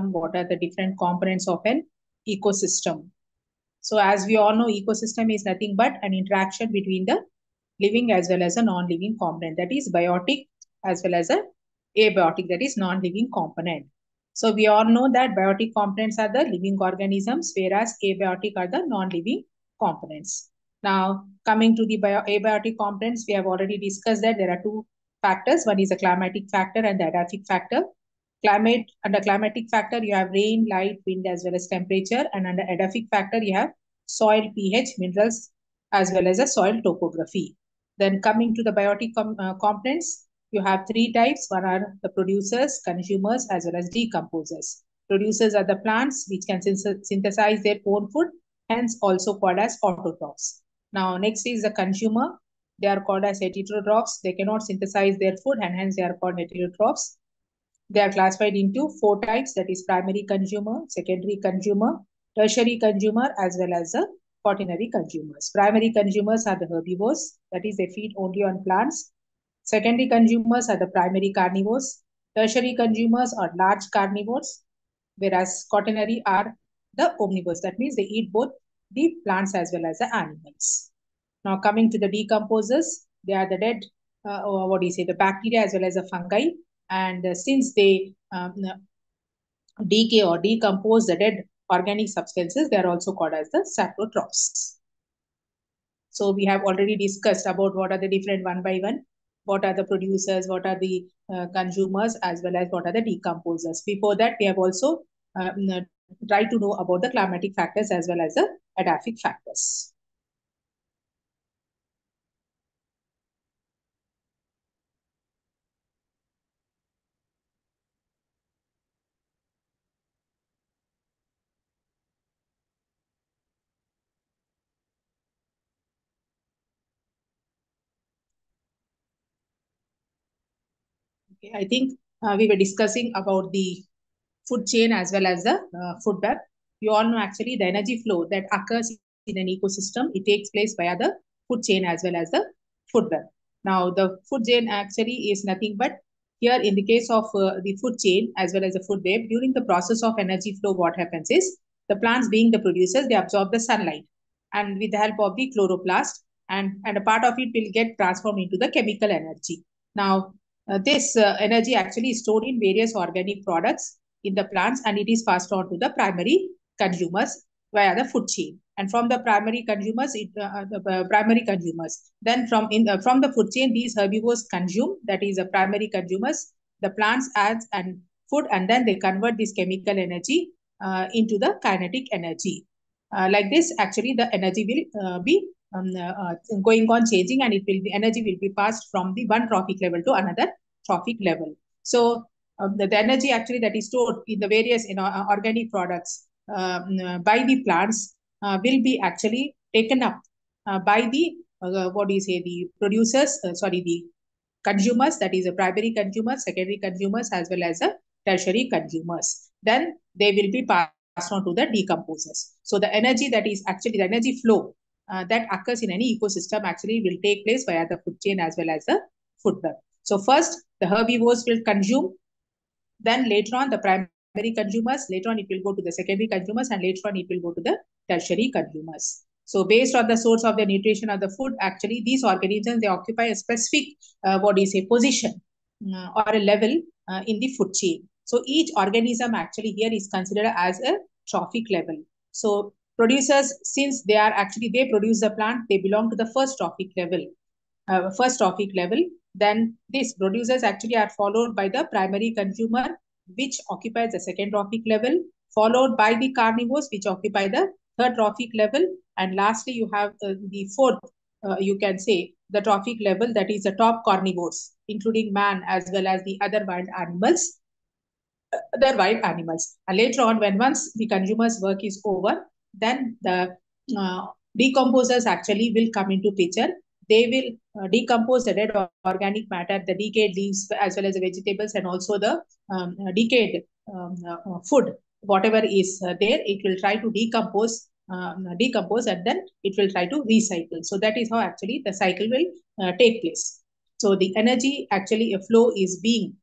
on what are the different components of an ecosystem. So as we all know, ecosystem is nothing but an interaction between the living as well as a non-living component, that is biotic, as well as a abiotic, that is non-living component. So we all know that biotic components are the living organisms, whereas abiotic are the non-living components. Now, coming to the abiotic components, we have already discussed that there are two factors. One is a climatic factor and the edaphic factor. Under climatic factor, you have rain, light, wind, as well as temperature. And under edaphic factor, you have soil pH, minerals, as well as a soil topography. Then coming to the biotic components, you have three types. One are the producers, consumers, as well as decomposers. Producers are the plants which can synthesize their own food, hence also called as autotrophs. Now, next is the consumer. They are called as heterotrophs. They cannot synthesize their food, and hence they are called heterotrophs. They are classified into four types, that is primary consumer, secondary consumer, tertiary consumer, as well as the quaternary consumers. Primary consumers are the herbivores, that is they feed only on plants. Secondary consumers are the primary carnivores. Tertiary consumers are large carnivores, whereas quaternary are the omnivores, that means they eat both the plants as well as the animals. Now coming to the decomposers, they are the dead, the bacteria as well as the fungi. And since they decay or decompose the dead organic substances, they are also called as the saprotrophs. So we have already discussed about what are the different one by one, what are the producers, what are the consumers, as well as what are the decomposers. Before that, we have also tried to know about the climatic factors as well as the edaphic factors. Okay, I think we were discussing about the food chain as well as the food web. You all know actually the energy flow that occurs in an ecosystem, it takes place via the food chain as well as the food web. Now, the food chain actually is nothing but here in the case of the food chain as well as the food web, during the process of energy flow, what happens is the plants being the producers, they absorb the sunlight and with the help of the chloroplast and a part of it will get transformed into the chemical energy. Now, this energy actually is stored in various organic products in the plants and it is passed on to the primary consumers via the food chain. And from the primary consumers, then from the food chain, these herbivores consume, that is the primary consumers, the plants adds and food, and then they convert this chemical energy into the kinetic energy. Like this, actually, the energy will be going on changing, and the energy will be passed from the one trophic level to another trophic level. So the energy actually that is stored in the various organic products by the plants will be actually taken up by the the producers, the consumers, that is the primary consumers, secondary consumers, as well as the tertiary consumers. Then they will be passed on to the decomposers. So the energy that is actually the energy flow that occurs in any ecosystem actually will take place via the food chain as well as the food web. So first, the herbivores will consume, then later on the primary consumers, later on it will go to the secondary consumers, and later on it will go to the tertiary consumers. So based on the source of the nutrition of the food, actually these organisms, they occupy a specific, position or a level in the food chain. So each organism actually here is considered as a trophic level. So producers, since they produce the plant, they belong to the first trophic level. Then these producers actually are followed by the primary consumer, which occupies the second trophic level, followed by the carnivores, which occupy the third trophic level. And lastly, you have the fourth, you can say, the trophic level, that is the top carnivores, including man as well as the other wild animals. And later on, when once the consumer's work is over, then the decomposers actually will come into picture. They will decompose the dead organic matter, the decayed leaves, as well as the vegetables, and also the decayed food, whatever is there, it will try to decompose, and then it will try to recycle. So that is how actually the cycle will take place. So the energy actually a flow is being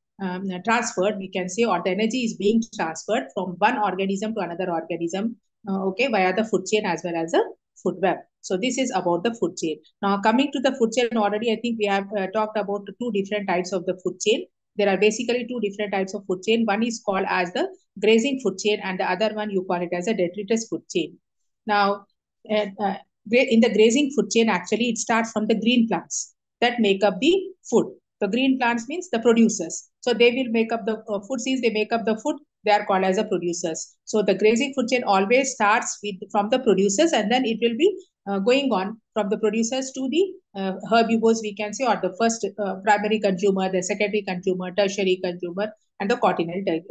transferred, we can say, or the energy is being transferred from one organism to another organism, okay, via the food chain as well as the food web. So this is about the food chain. Now coming to the food chain, already I think we have talked about two different types of the food chain. There are basically two different types of food chain. One is called as the grazing food chain, and the other one you call it as a detritus food chain. Now, in the grazing food chain, actually it starts from the green plants that make up the food. The green plants means the producers. So they will make up the food. Since they make up the food, they are called as the producers. So the grazing food chain always starts from the producers, and then it will be going on from the producers to the herbivores, we can say, or the first primary consumer, the secondary consumer, tertiary consumer, and the quaternary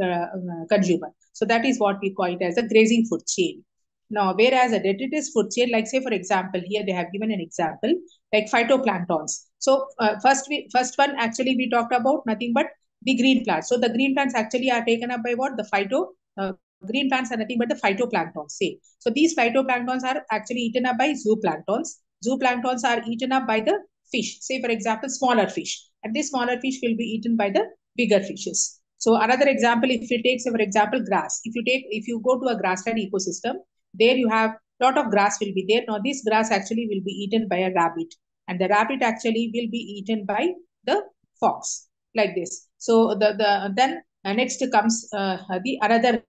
consumer. So that is what we call it as a grazing food chain. Now, whereas a detritus food chain, like say for example, here they have given an example like phytoplanktons. So first one actually we talked about nothing but the green plants. So the green plants actually are taken up by what? The green plants are nothing but the phytoplanktons. Say, so these phytoplanktons are actually eaten up by zooplanktons. Zooplanktons are eaten up by the fish. Say for example, smaller fish, and this smaller fish will be eaten by the bigger fishes. So another example, if you take, say for example, grass. If you go to a grassland ecosystem, there you have lot of grass will be there. Now this grass actually will be eaten by a rabbit, and the rabbit actually will be eaten by the fox, like this. So then next comes the another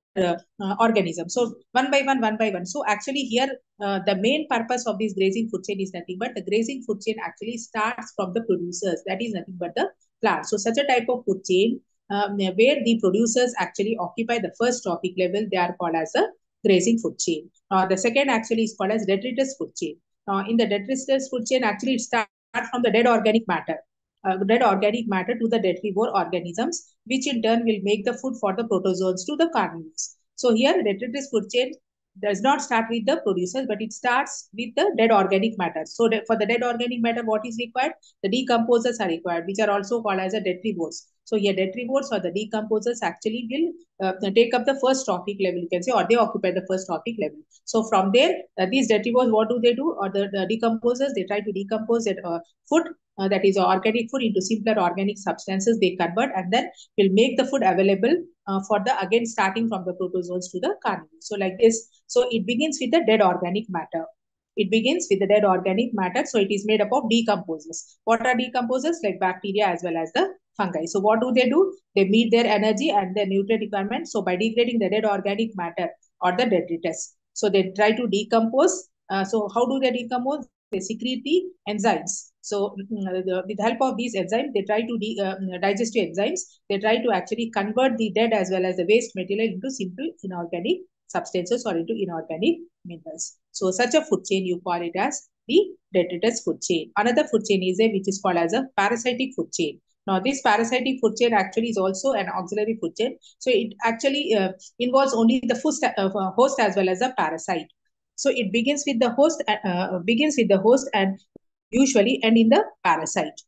organism. So one by one. So actually here the main purpose of this grazing food chain is nothing but the grazing food chain actually starts from the producers. That is nothing but the plant. So such a type of food chain where the producers actually occupy the first trophic level, they are called as a grazing food chain. The second actually is called as detritus food chain. In the detritus food chain, actually it starts from the dead organic matter to the detrivore organisms, which in turn will make the food for the protozoans to the carnivores. So here, detritus food chain does not start with the producers, but it starts with the dead organic matter. So for the dead organic matter, what is required? The decomposers are required, which are also called as the detrivores. So here, detrivores or the decomposers actually will take up the first trophic level, you can say, or they occupy the first trophic level. So from there, these detrivores, what do they do? Or the decomposers, they try to decompose that food, that is organic food, into simpler organic substances. They convert and then will make the food available for the, again, starting from the protozoans to the carnivores. So like this. So it begins with the dead organic matter. It begins with the dead organic matter. So it is made up of decomposers. What are decomposers? Like bacteria as well as the fungi. So what do? They meet their energy and their nutrient requirements. So by degrading the dead organic matter or the detritus, so they try to decompose. So how do they decompose? They secrete the enzymes. So with the help of these enzymes, they try to digestive enzymes. They try to actually convert the dead as well as the waste material into simple inorganic substances or into inorganic minerals. So such a food chain, you call it as the detritus food chain. Another food chain is which is called as a parasitic food chain. Now, this parasitic food chain actually is also an auxiliary food chain. So it actually involves only the host as well as the parasite. So it begins with the host and usually end in the parasite.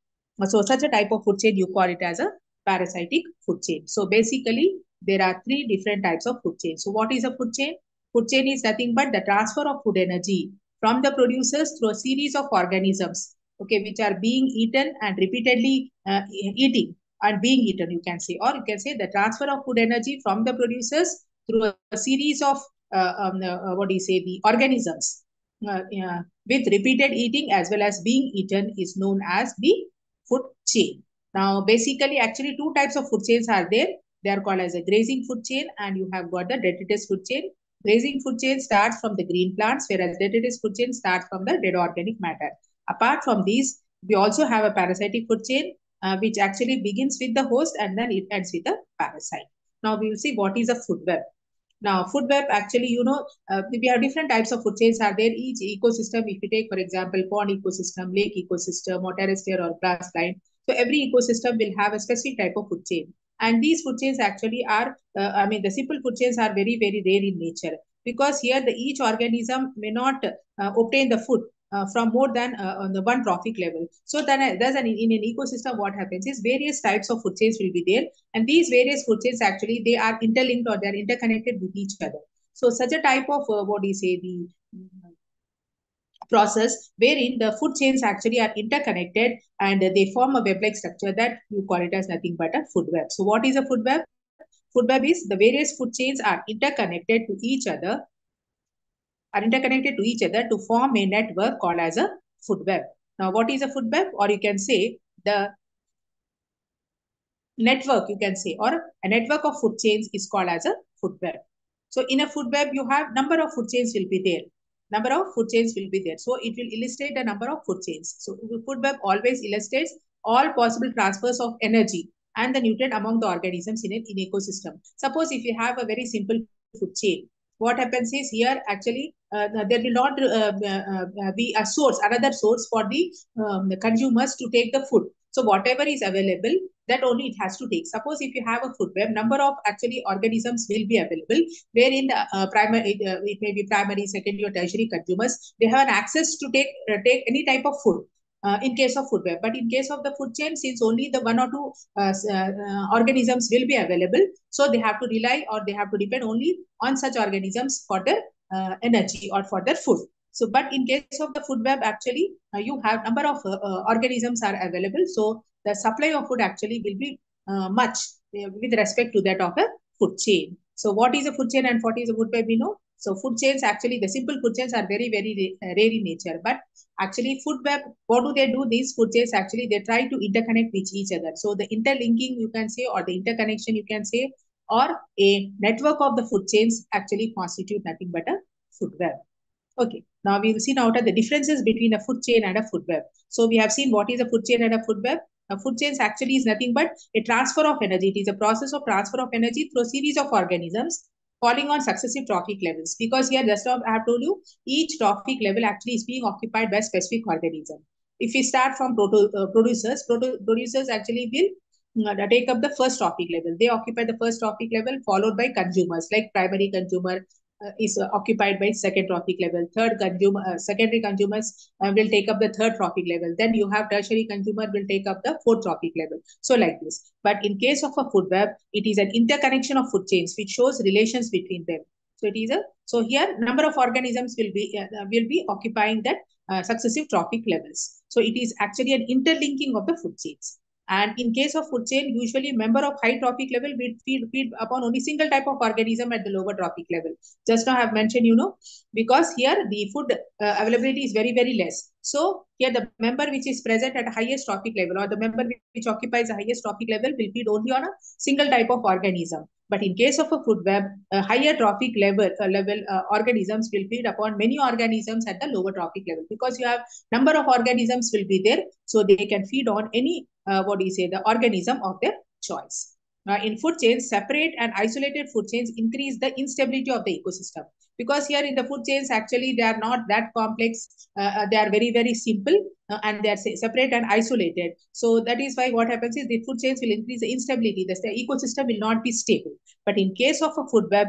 So such a type of food chain, you call it as a parasitic food chain. So basically, there are three different types of food chain. So what is a food chain? Food chain is nothing but the transfer of food energy from the producers through a series of organisms, okay, which are being eaten and repeatedly eating and being eaten, you can say. Or you can say the transfer of food energy from the producers through a series of the organisms with repeated eating as well as being eaten is known as the food chain. Now, basically, actually, two types of food chains are there. They are called as a grazing food chain, and you have got the detritus food chain. Grazing food chain starts from the green plants, whereas detritus food chain starts from the dead organic matter. Apart from these, we also have a parasitic food chain, which actually begins with the host and then it ends with the parasite. Now, we will see what is a food web. Now, food web actually, we have different types of food chains are there. Each ecosystem, if you take, for example, pond ecosystem, lake ecosystem, or terrestrial or grassland, so every ecosystem will have a specific type of food chain. And these food chains actually are, the simple food chains are very, very rare in nature because here each organism may not obtain the food from more than on the one trophic level. So then in an ecosystem, what happens is various types of food chains will be there. And these various food chains actually, they are interlinked or they are interconnected with each other. So such a type of, the process wherein the food chains actually are interconnected and they form a web-like structure that you call it as nothing but a food web. So what is a food web? Food web is the various food chains are interconnected to each other to form a network called as a food web. Now, what is a food web? Or you can say the network, you can say, or a network of food chains is called as a food web. So in a food web, you have number of food chains will be there. Number of food chains will be there. So it will illustrate the number of food chains. So food web always illustrates all possible transfers of energy and the nutrient among the organisms in an ecosystem. Suppose if you have a very simple food chain, what happens is here actually there will not be a source, another source for the consumers to take the food. So whatever is available, that only it has to take. Suppose if you have a food web, number of actually organisms will be available, wherein the it may be primary, secondary, or tertiary consumers, they have an access to take any type of food. In case of food web, but in case of the food chain, since only the one or two organisms will be available, so they have to rely or they have to depend only on such organisms for their energy or for their food. So, but in case of the food web, actually, you have number of organisms are available. So, the supply of food actually will be much with respect to that of a food chain. So, what is a food chain and what is a food web? We know. So, food chains actually, the simple food chains are very rare in nature. But actually, food web, what do they do? These food chains actually they try to interconnect with each other. So, the interlinking you can say, or the interconnection you can say, or a network of the food chains actually constitute nothing but a food web. Okay, now we will see now the differences between a food chain and a food web. So we have seen what is a food chain and a food web. A food chain actually is nothing but a transfer of energy. It is a process of transfer of energy through a series of organisms falling on successive trophic levels. Because here, just now I have told you, each trophic level actually is being occupied by a specific organism. If we start from producers actually will take up the first trophic level. They occupy the first trophic level, followed by consumers, like primary consumer, is occupied by second trophic level. Secondary consumers will take up the third trophic level. Then you have tertiary consumer will take up the fourth trophic level. So like this. But in case of a food web, it is an interconnection of food chains which shows relations between them. So it is so here number of organisms will be occupying that successive trophic levels. So it is actually an interlinking of the food chains. And in case of food chain, usually member of high trophic level will feed upon only single type of organism at the lower trophic level. Just now I have mentioned, because here the food availability is very less. So here the member which is present at highest trophic level, or the member which occupies the highest trophic level, will feed only on a single type of organism. But in case of a food web, higher trophic level organisms will feed upon many organisms at the lower trophic level, because you have number of organisms will be there, so they can feed on any the organism of their choice. In food chains, separate and isolated food chains increase the instability of the ecosystem, because here in the food chains actually they are not that complex. They are very simple, and they are separate and isolated. So that is why what happens is the food chains will increase the instability. The ecosystem will not be stable. But in case of a food web,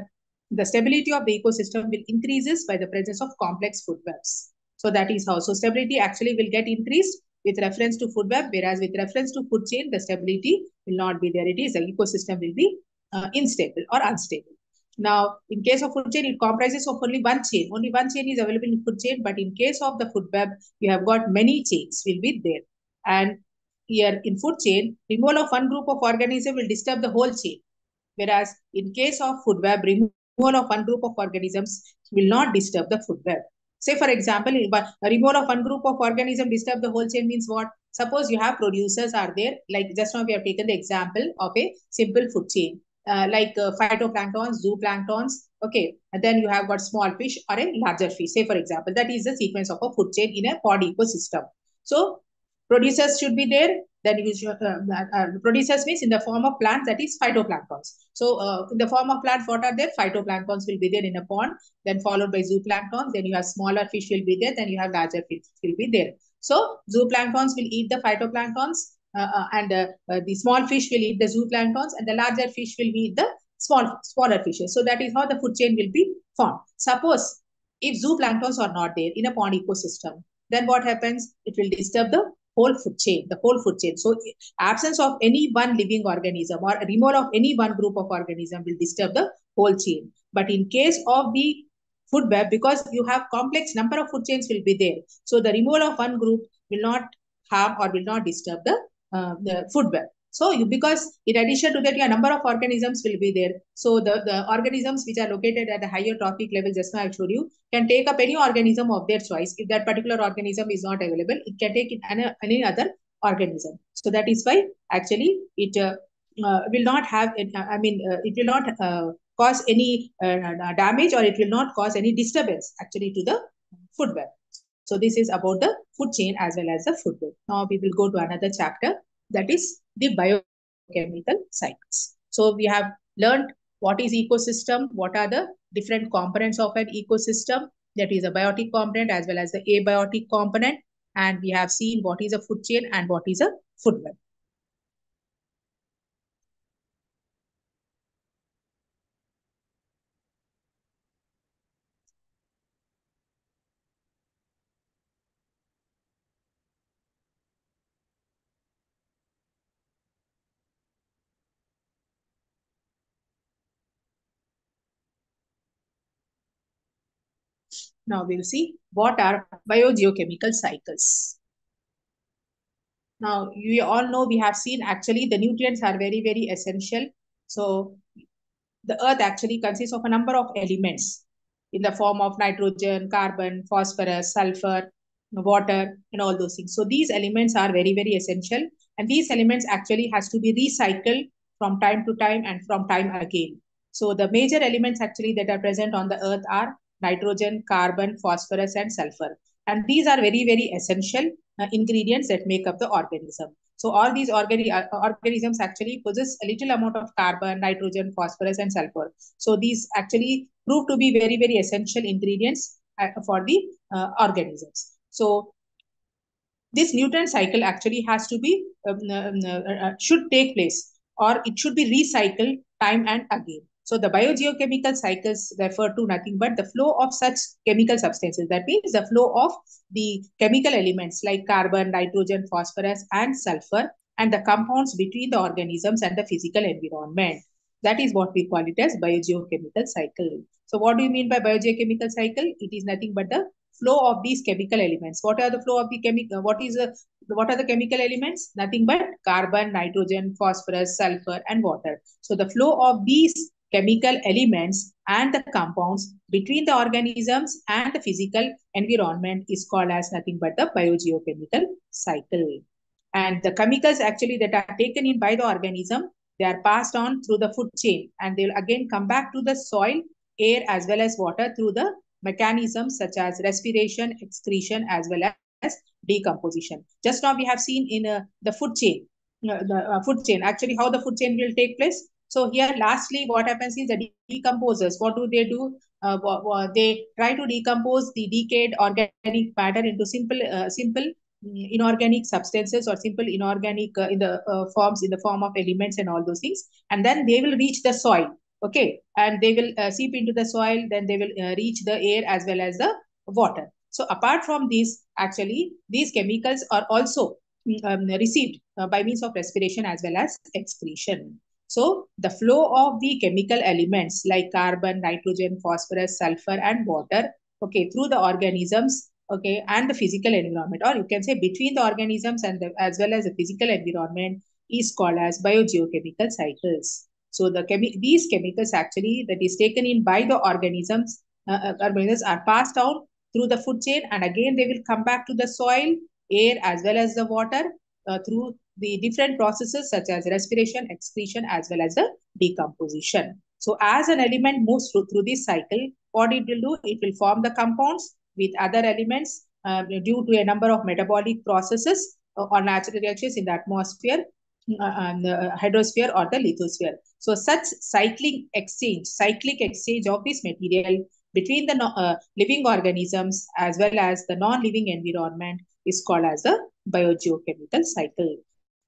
the stability of the ecosystem will increases by the presence of complex food webs. So that is how. So stability actually will get increased with reference to food web, whereas with reference to food chain, the stability will not be there. It is the ecosystem will be unstable or unstable. Now, in case of food chain, it comprises of only one chain. Only one chain is available in food chain, but in case of the food web, you have got many chains will be there. And here in food chain, removal of one group of organism will disturb the whole chain. Whereas in case of food web, removal of one group of organisms will not disturb the food web. Say, for example, a removal of one group of organism disturb the whole chain means what? Suppose you have producers are there, like just now we have taken the example of a simple food chain, like phytoplanktons, zooplanktons, okay, and then you have got small fish or a larger fish. Say, for example, that is the sequence of a food chain in a pod ecosystem. So, producers should be there. Then you should, producers means in the form of plants, that is phytoplanktons. So in the form of plants, what are there? Phytoplanktons will be there in a pond, then followed by zooplanktons. Then you have smaller fish will be there. Then you have larger fish will be there. So zooplanktons will eat the phytoplanktons, and the small fish will eat the zooplanktons, and the larger fish will eat the smaller fishes. So that is how the food chain will be formed. Suppose if zooplanktons are not there in a pond ecosystem, then what happens? It will disturb the whole food chain, So absence of any one living organism or removal of any one group of organism will disturb the whole chain. But in case of the food web, because you have complex number of food chains will be there. So the removal of one group will not harm or will not disturb the food web. So because in addition to that, your number of organisms will be there. So the organisms which are located at a higher trophic level, just now I showed you, can take up any organism of their choice. If that particular organism is not available, it can take any other organism. So that is why actually it will not have, it will not cause any damage, or it will not cause any disturbance actually to the food web. So this is about the food chain as well as the food web. Now we will go to another chapter, that is the biochemical cycles. So we have learned what is ecosystem, what are the different components of an ecosystem, that is a biotic component as well as the abiotic component, and we have seen what is a food chain and what is a food web. Now we'll see what are biogeochemical cycles. Now, you all know, we have seen actually the nutrients are very, very essential. So the earth actually consists of a number of elements in the form of nitrogen, carbon, phosphorus, sulfur, water, and all those things. So these elements are very, very essential. And these elements actually has to be recycled from time to time and from time again. So the major elements actually that are present on the earth are nitrogen, carbon, phosphorus, and sulfur. And these are very, very essential ingredients that make up the organism. So all these organisms actually possess a little amount of carbon, nitrogen, phosphorus, and sulfur. So these actually prove to be very, very essential ingredients for the organisms. So this nutrient cycle actually has to be should take place, or it should be recycled time and again. So the biogeochemical cycles refer to nothing but the flow of such chemical substances. That means the flow of the chemical elements like carbon, nitrogen, phosphorus, and sulfur, and the compounds between the organisms and the physical environment. That is what we call it as biogeochemical cycle. So what do you mean by biogeochemical cycle? It is nothing but the flow of these chemical elements. What are the flow of the chemical? What are the chemical elements? Nothing but carbon, nitrogen, phosphorus, sulfur, and water. So the flow of these chemical elements and the compounds between the organisms and the physical environment is called as nothing but the biogeochemical cycle. And the chemicals actually that are taken in by the organism, they are passed on through the food chain, and they will again come back to the soil, air, as well as water through the mechanisms such as respiration, excretion, as well as decomposition. Just now we have seen in the food chain, actually how the food chain will take place. So here, lastly, what happens is the decomposers. What do? They try to decompose the decayed organic matter into simple inorganic substances, or simple inorganic in the forms, in the form of elements and all those things, and then they will reach the soil. Okay, and they will seep into the soil, then they will reach the air as well as the water. So apart from this, actually these chemicals are also received by means of respiration as well as excretion. So the flow of the chemical elements like carbon, nitrogen, phosphorus, sulfur, and water, okay, through the organisms, okay, and the physical environment, or you can say between the organisms and as well as the physical environment, is called as biogeochemical cycles. So these chemicals actually that is taken in by the organisms are passed out through the food chain, and again they will come back to the soil, air, as well as the water through the different processes such as respiration, excretion, as well as the decomposition. So as an element moves through this cycle, what it will do, it will form the compounds with other elements due to a number of metabolic processes or natural reactions in the atmosphere, the hydrosphere or the lithosphere. So such cyclic exchange of this material between the living organisms as well as the non-living environment is called as the biogeochemical cycle.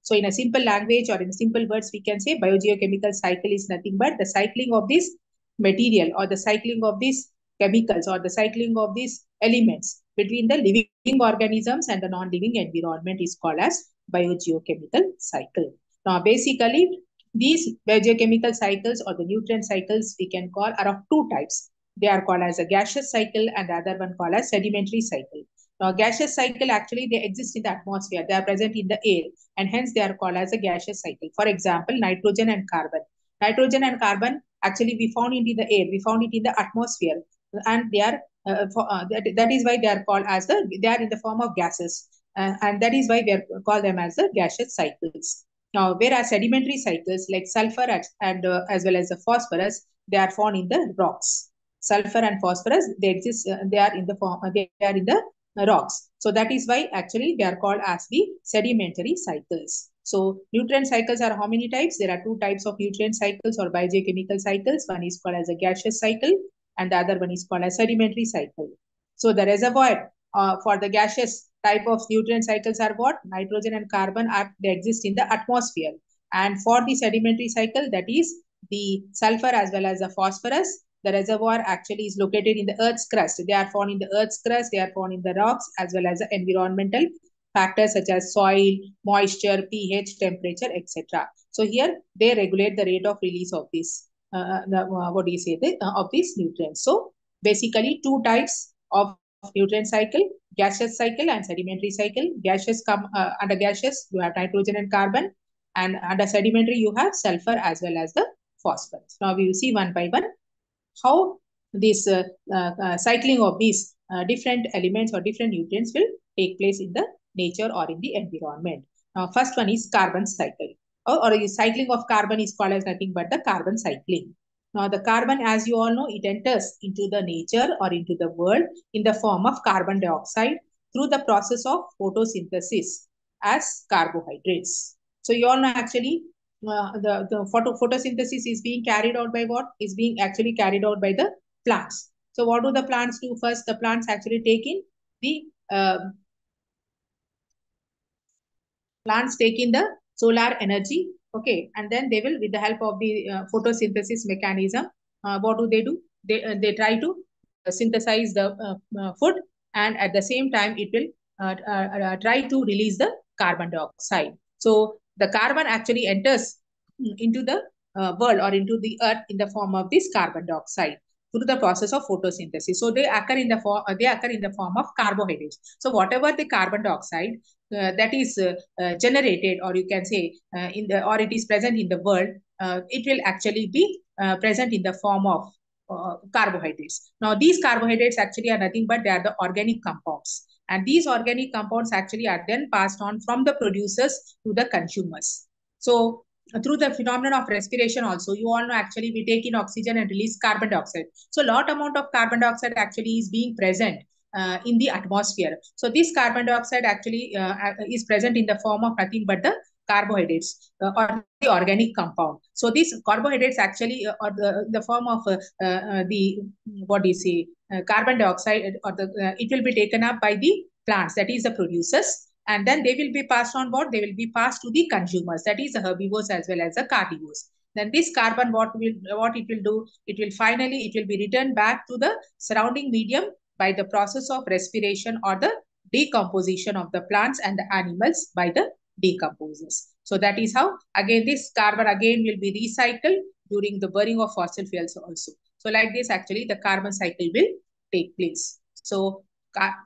So in a simple language or in simple words, we can say biogeochemical cycle is nothing but the cycling of this material or the cycling of these chemicals or the cycling of these elements between the living organisms and the non-living environment is called as biogeochemical cycle. Now, basically, these biogeochemical cycles or the nutrient cycles we can call are of two types. they are called as a gaseous cycle, and the other one called as sedimentary cycle. Now, gaseous cycle actually they exist in the atmosphere. They are present in the air, and hence they are called as a gaseous cycle. For example, nitrogen and carbon. Nitrogen and carbon actually we found it in the air. We found it in the atmosphere, and they are that is why they are called as they are in the form of gases, and that is why we are call them as the gaseous cycles. Now, whereas sedimentary cycles like sulfur and as well as the phosphorus, they are found in the rocks. Sulfur and phosphorus, they exist. They are in the form. They are in the rocks. So that is why actually they are called as the sedimentary cycles. So nutrient cycles are how many types? There are two types of nutrient cycles or biogeochemical cycles. One is called as a gaseous cycle, and the other one is called as sedimentary cycle. So the reservoir for the gaseous type of nutrient cycles are what? Nitrogen and carbon are they exist in the atmosphere. And for the sedimentary cycle, that is the sulfur as well as the phosphorus, the reservoir actually is located in the Earth's crust. They are found in the Earth's crust, they are found in the rocks as well as the environmental factors such as soil, moisture, pH, temperature, etc. So here they regulate the rate of release of this, what do you say, of these nutrients. So basically two types of nutrient cycle, gaseous cycle and sedimentary cycle. Gaseous come under gaseous, you have nitrogen and carbon, and under sedimentary, you have sulfur as well as the phosphorus. Now we will see one by one how this cycling of these different elements or different nutrients will take place in the nature or in the environment. Now, first one is carbon cycle, or the cycling of carbon is called as nothing but the carbon cycling. Now, the carbon, as you all know, it enters into the nature or into the world in the form of carbon dioxide through the process of photosynthesis as carbohydrates. So, you all know actually the photosynthesis is being carried out by what? Is being actually carried out by the plants. So, what do the plants do first? The plants actually take in the plants take in the solar energy, okay, and then they will, with the help of the photosynthesis mechanism, what do? They try to synthesize the food, and at the same time it will try to release the carbon dioxide. So the carbon actually enters into the world or into the earth in the form of this carbon dioxide through the process of photosynthesis. So they occur in the form of carbohydrates. So whatever the carbon dioxide that is generated, or you can say in the or it is present in the world, it will actually be present in the form of carbohydrates. Now these carbohydrates actually are nothing but they are the organic compounds, and these organic compounds actually are then passed on from the producers to the consumers. So through the phenomenon of respiration also, you all know actually we take in oxygen and release carbon dioxide. So lot amount of carbon dioxide actually is being present in the atmosphere. So this carbon dioxide actually is present in the form of nothing but the carbohydrates or the organic compound. So these carbohydrates actually are the form of the what do you say carbon dioxide, or the it will be taken up by the plants, that is the producers, and then they will be passed on what? They will be passed to the consumers, that is the herbivores as well as the carnivores. Then this carbon, what it will do? It will be returned back to the surrounding medium by the process of respiration or the decomposition of the plants and the animals by the decomposers. So that is how again this carbon again will be recycled during the burning of fossil fuels also. So like this actually the carbon cycle will take place. So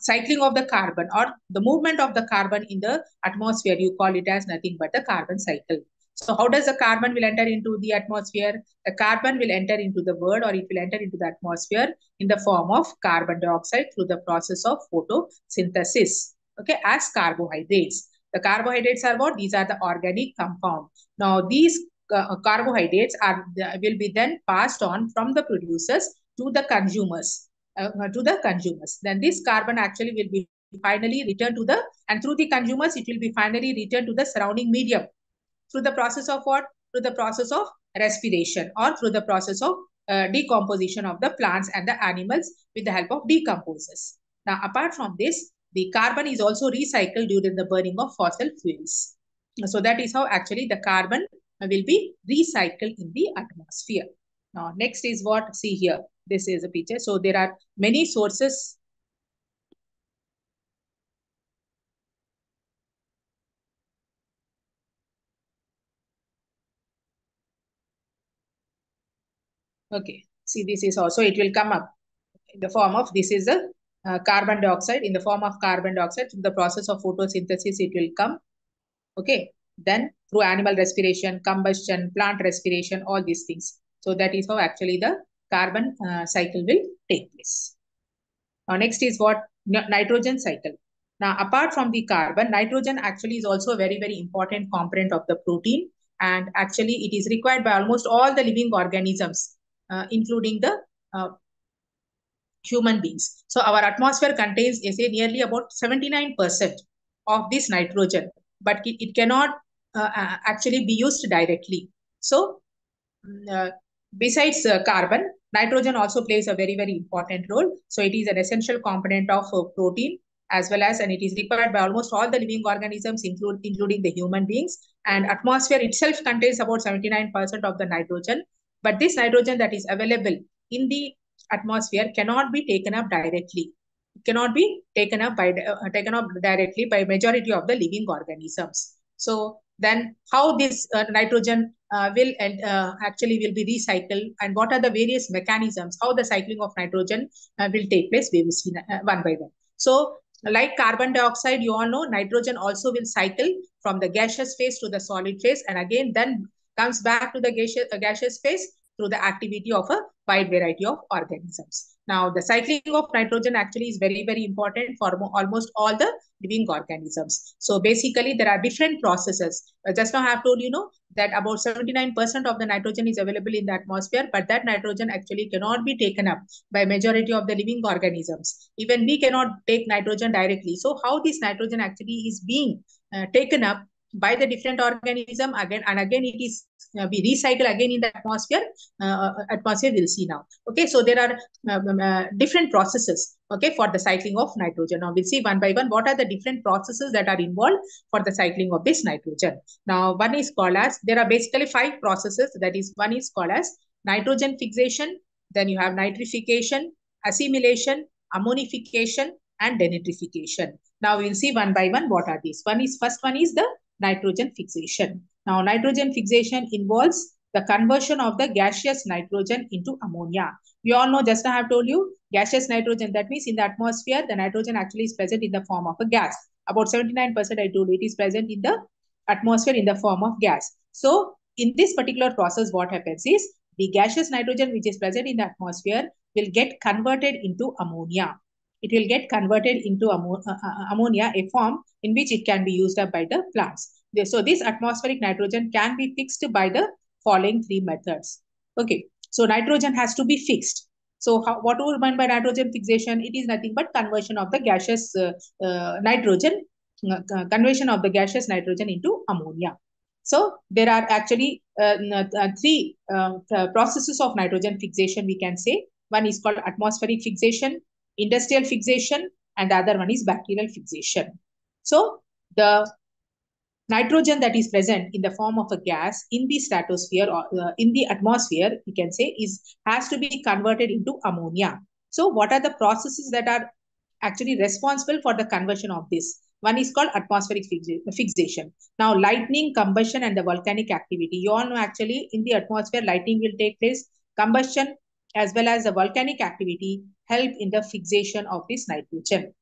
cycling of the carbon or the movement of the carbon in the atmosphere, you call it as nothing but the carbon cycle. So how does the carbon will enter into the atmosphere? The carbon will enter into the world, or it will enter into the atmosphere in the form of carbon dioxide through the process of photosynthesis, okay, as carbohydrates. The carbohydrates are what? These are the organic compound. Now these carbohydrates will be then passed on from the producers to the consumers. Then this carbon actually will be finally returned to the, and through the consumers, it will be finally returned to the surrounding medium through the process of what? Through the process of respiration, or through the process of decomposition of the plants and the animals with the help of decomposers. Now, apart from this, the carbon is also recycled during the burning of fossil fuels. So that is how actually the carbon will be recycled in the atmosphere. Now, next is what? See here. This is a picture. So there are many sources. Okay. See, this is also, it will come up. in the form of, this is the carbon dioxide, in the form of carbon dioxide. Through the process of photosynthesis, it will come. Okay. Then through animal respiration, combustion, plant respiration, all these things. So that is how actually the carbon cycle will take place. Now, next is what? Nitrogen cycle. Now, apart from the carbon, nitrogen actually is also a very, very important component of the protein. And actually, it is required by almost all the living organisms, including the human beings. So our atmosphere contains, say, nearly about 79% of this nitrogen, but it cannot actually be used directly. So uh, besides carbon, nitrogen also plays a very, very important role. So it is an essential component of protein, as well as, and it is required by almost all the living organisms, including the human beings. And atmosphere itself contains about 79% of the nitrogen. But this nitrogen that is available in the atmosphere cannot be taken up directly. It cannot be taken up directly by majority of the living organisms. So then how this nitrogen will actually will be recycled, and what are the various mechanisms, how the cycling of nitrogen will take place, we will see one by one. So like carbon dioxide, you all know, nitrogen also will cycle from the gaseous phase to the solid phase, and again then comes back to the gaseous phase through the activity of a wide variety of organisms. Now, the cycling of nitrogen actually is very, very important for almost all the living organisms. So basically, there are different processes. Just now I have told that about 79% of the nitrogen is available in the atmosphere, but that nitrogen actually cannot be taken up by majority of the living organisms. Even we cannot take nitrogen directly. So how this nitrogen actually is being taken up by the different organism again and again, it is be recycled again in the atmosphere we'll see now. Okay, so there are different processes, okay, for the cycling of nitrogen. Now we'll see one by one what are the different processes that are involved for the cycling of this nitrogen. Now one is called as, there are basically 5 processes, that is, one is called as nitrogen fixation, then you have nitrification, assimilation, ammonification, and denitrification. Now we'll see one by one what are these. First one is the nitrogen fixation. Now nitrogen fixation involves the conversion of the gaseous nitrogen into ammonia. We all know, just I have told you, gaseous nitrogen, that means in the atmosphere, the nitrogen actually is present in the form of a gas. About 79% I told you, it is present in the atmosphere in the form of gas. So in this particular process, what happens is the gaseous nitrogen which is present in the atmosphere will get converted into ammonia. It will get converted into ammonia, a form in which it can be used up by the plants. So this atmospheric nitrogen can be fixed by the following 3 methods. Okay, so nitrogen has to be fixed. So what do we mean by nitrogen fixation? It is nothing but conversion of the gaseous nitrogen, conversion of the gaseous nitrogen into ammonia. So there are actually 3 processes of nitrogen fixation, we can say. One is called atmospheric fixation, industrial fixation, and the other one is bacterial fixation. So the nitrogen that is present in the form of a gas in the stratosphere or in the atmosphere, we can say, has to be converted into ammonia. So what are the processes that are actually responsible for the conversion of this? One is called atmospheric fixation. Now, lightning, combustion, and the volcanic activity. You all know actually in the atmosphere, lightning will take place, combustion, as well as the volcanic activity help in the fixation of this nitrogen.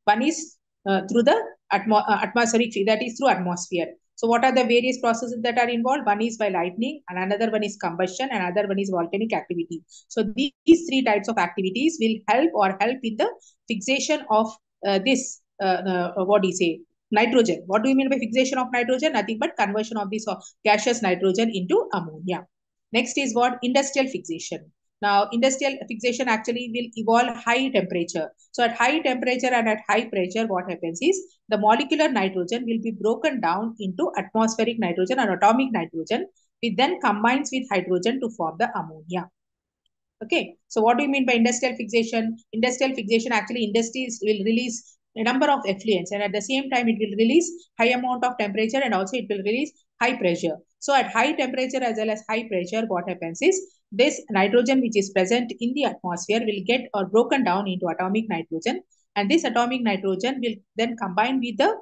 One is through the atmospheric, that is through atmosphere. So what are the various processes that are involved? One is by lightning, and another one is combustion, and another one is volcanic activity. So these 3 types of activities will help in the fixation of this, what do you say, nitrogen. What do you mean by fixation of nitrogen? Nothing but conversion of this gaseous nitrogen into ammonia. Next is what? Industrial fixation. Now, industrial fixation actually will involve high temperature. So at high temperature and at high pressure, what happens is the molecular nitrogen will be broken down into atmospheric nitrogen and atomic nitrogen, which then combines with hydrogen to form the ammonia. Okay, so what do you mean by industrial fixation? Industrial fixation, actually industries will release a number of effluents, and at the same time it will release high amount of temperature, and also it will release high pressure. So at high temperature as well as high pressure, what happens is this nitrogen which is present in the atmosphere will get or broken down into atomic nitrogen, and this atomic nitrogen will then combine with the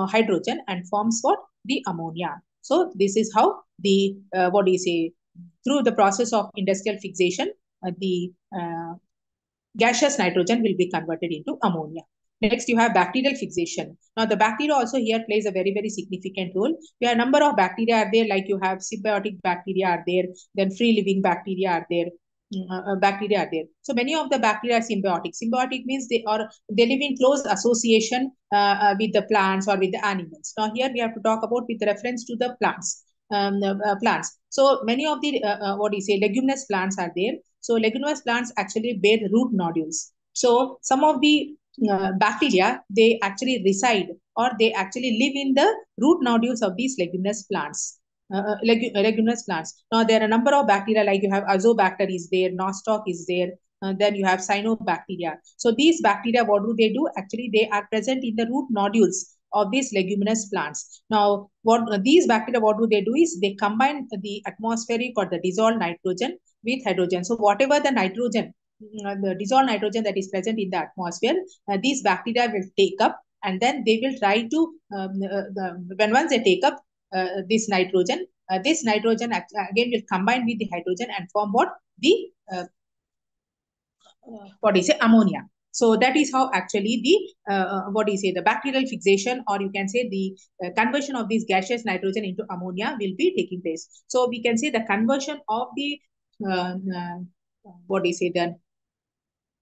hydrogen and forms what? The ammonia. So this is how the what do you say, through the process of industrial fixation, the gaseous nitrogen will be converted into ammonia. Next, you have bacterial fixation. Now, the bacteria also here plays a very, very significant role. There are a number of bacteria are there, like you have symbiotic bacteria are there, then free living bacteria are there. Bacteria are there. So many of the bacteria are symbiotic. Symbiotic means they live in close association with the plants or with the animals. Now here we have to talk about with reference to the plants. Plants. So many of the what do you say leguminous plants are there. So leguminous plants actually bear root nodules. So some of the bacteria they actually reside or they actually live in the root nodules of these leguminous plants. Leguminous plants. Now there are a number of bacteria like you have azobacter is there, nostoc is there, then you have cyanobacteria. So these bacteria, what do they do? Actually, they are present in the root nodules of these leguminous plants. Now, what these bacteria, what do they do is they combine the atmospheric or the dissolved nitrogen with hydrogen. So whatever the nitrogen, the dissolved nitrogen that is present in the atmosphere, these bacteria will take up and then they will try to, when once they take up this nitrogen again will combine with the hydrogen and form what? The what is it? Ammonia. So that is how actually the what do you say the bacterial fixation or you can say the conversion of this gaseous nitrogen into ammonia will be taking place. So we can say the conversion of the uh, uh, what do you say the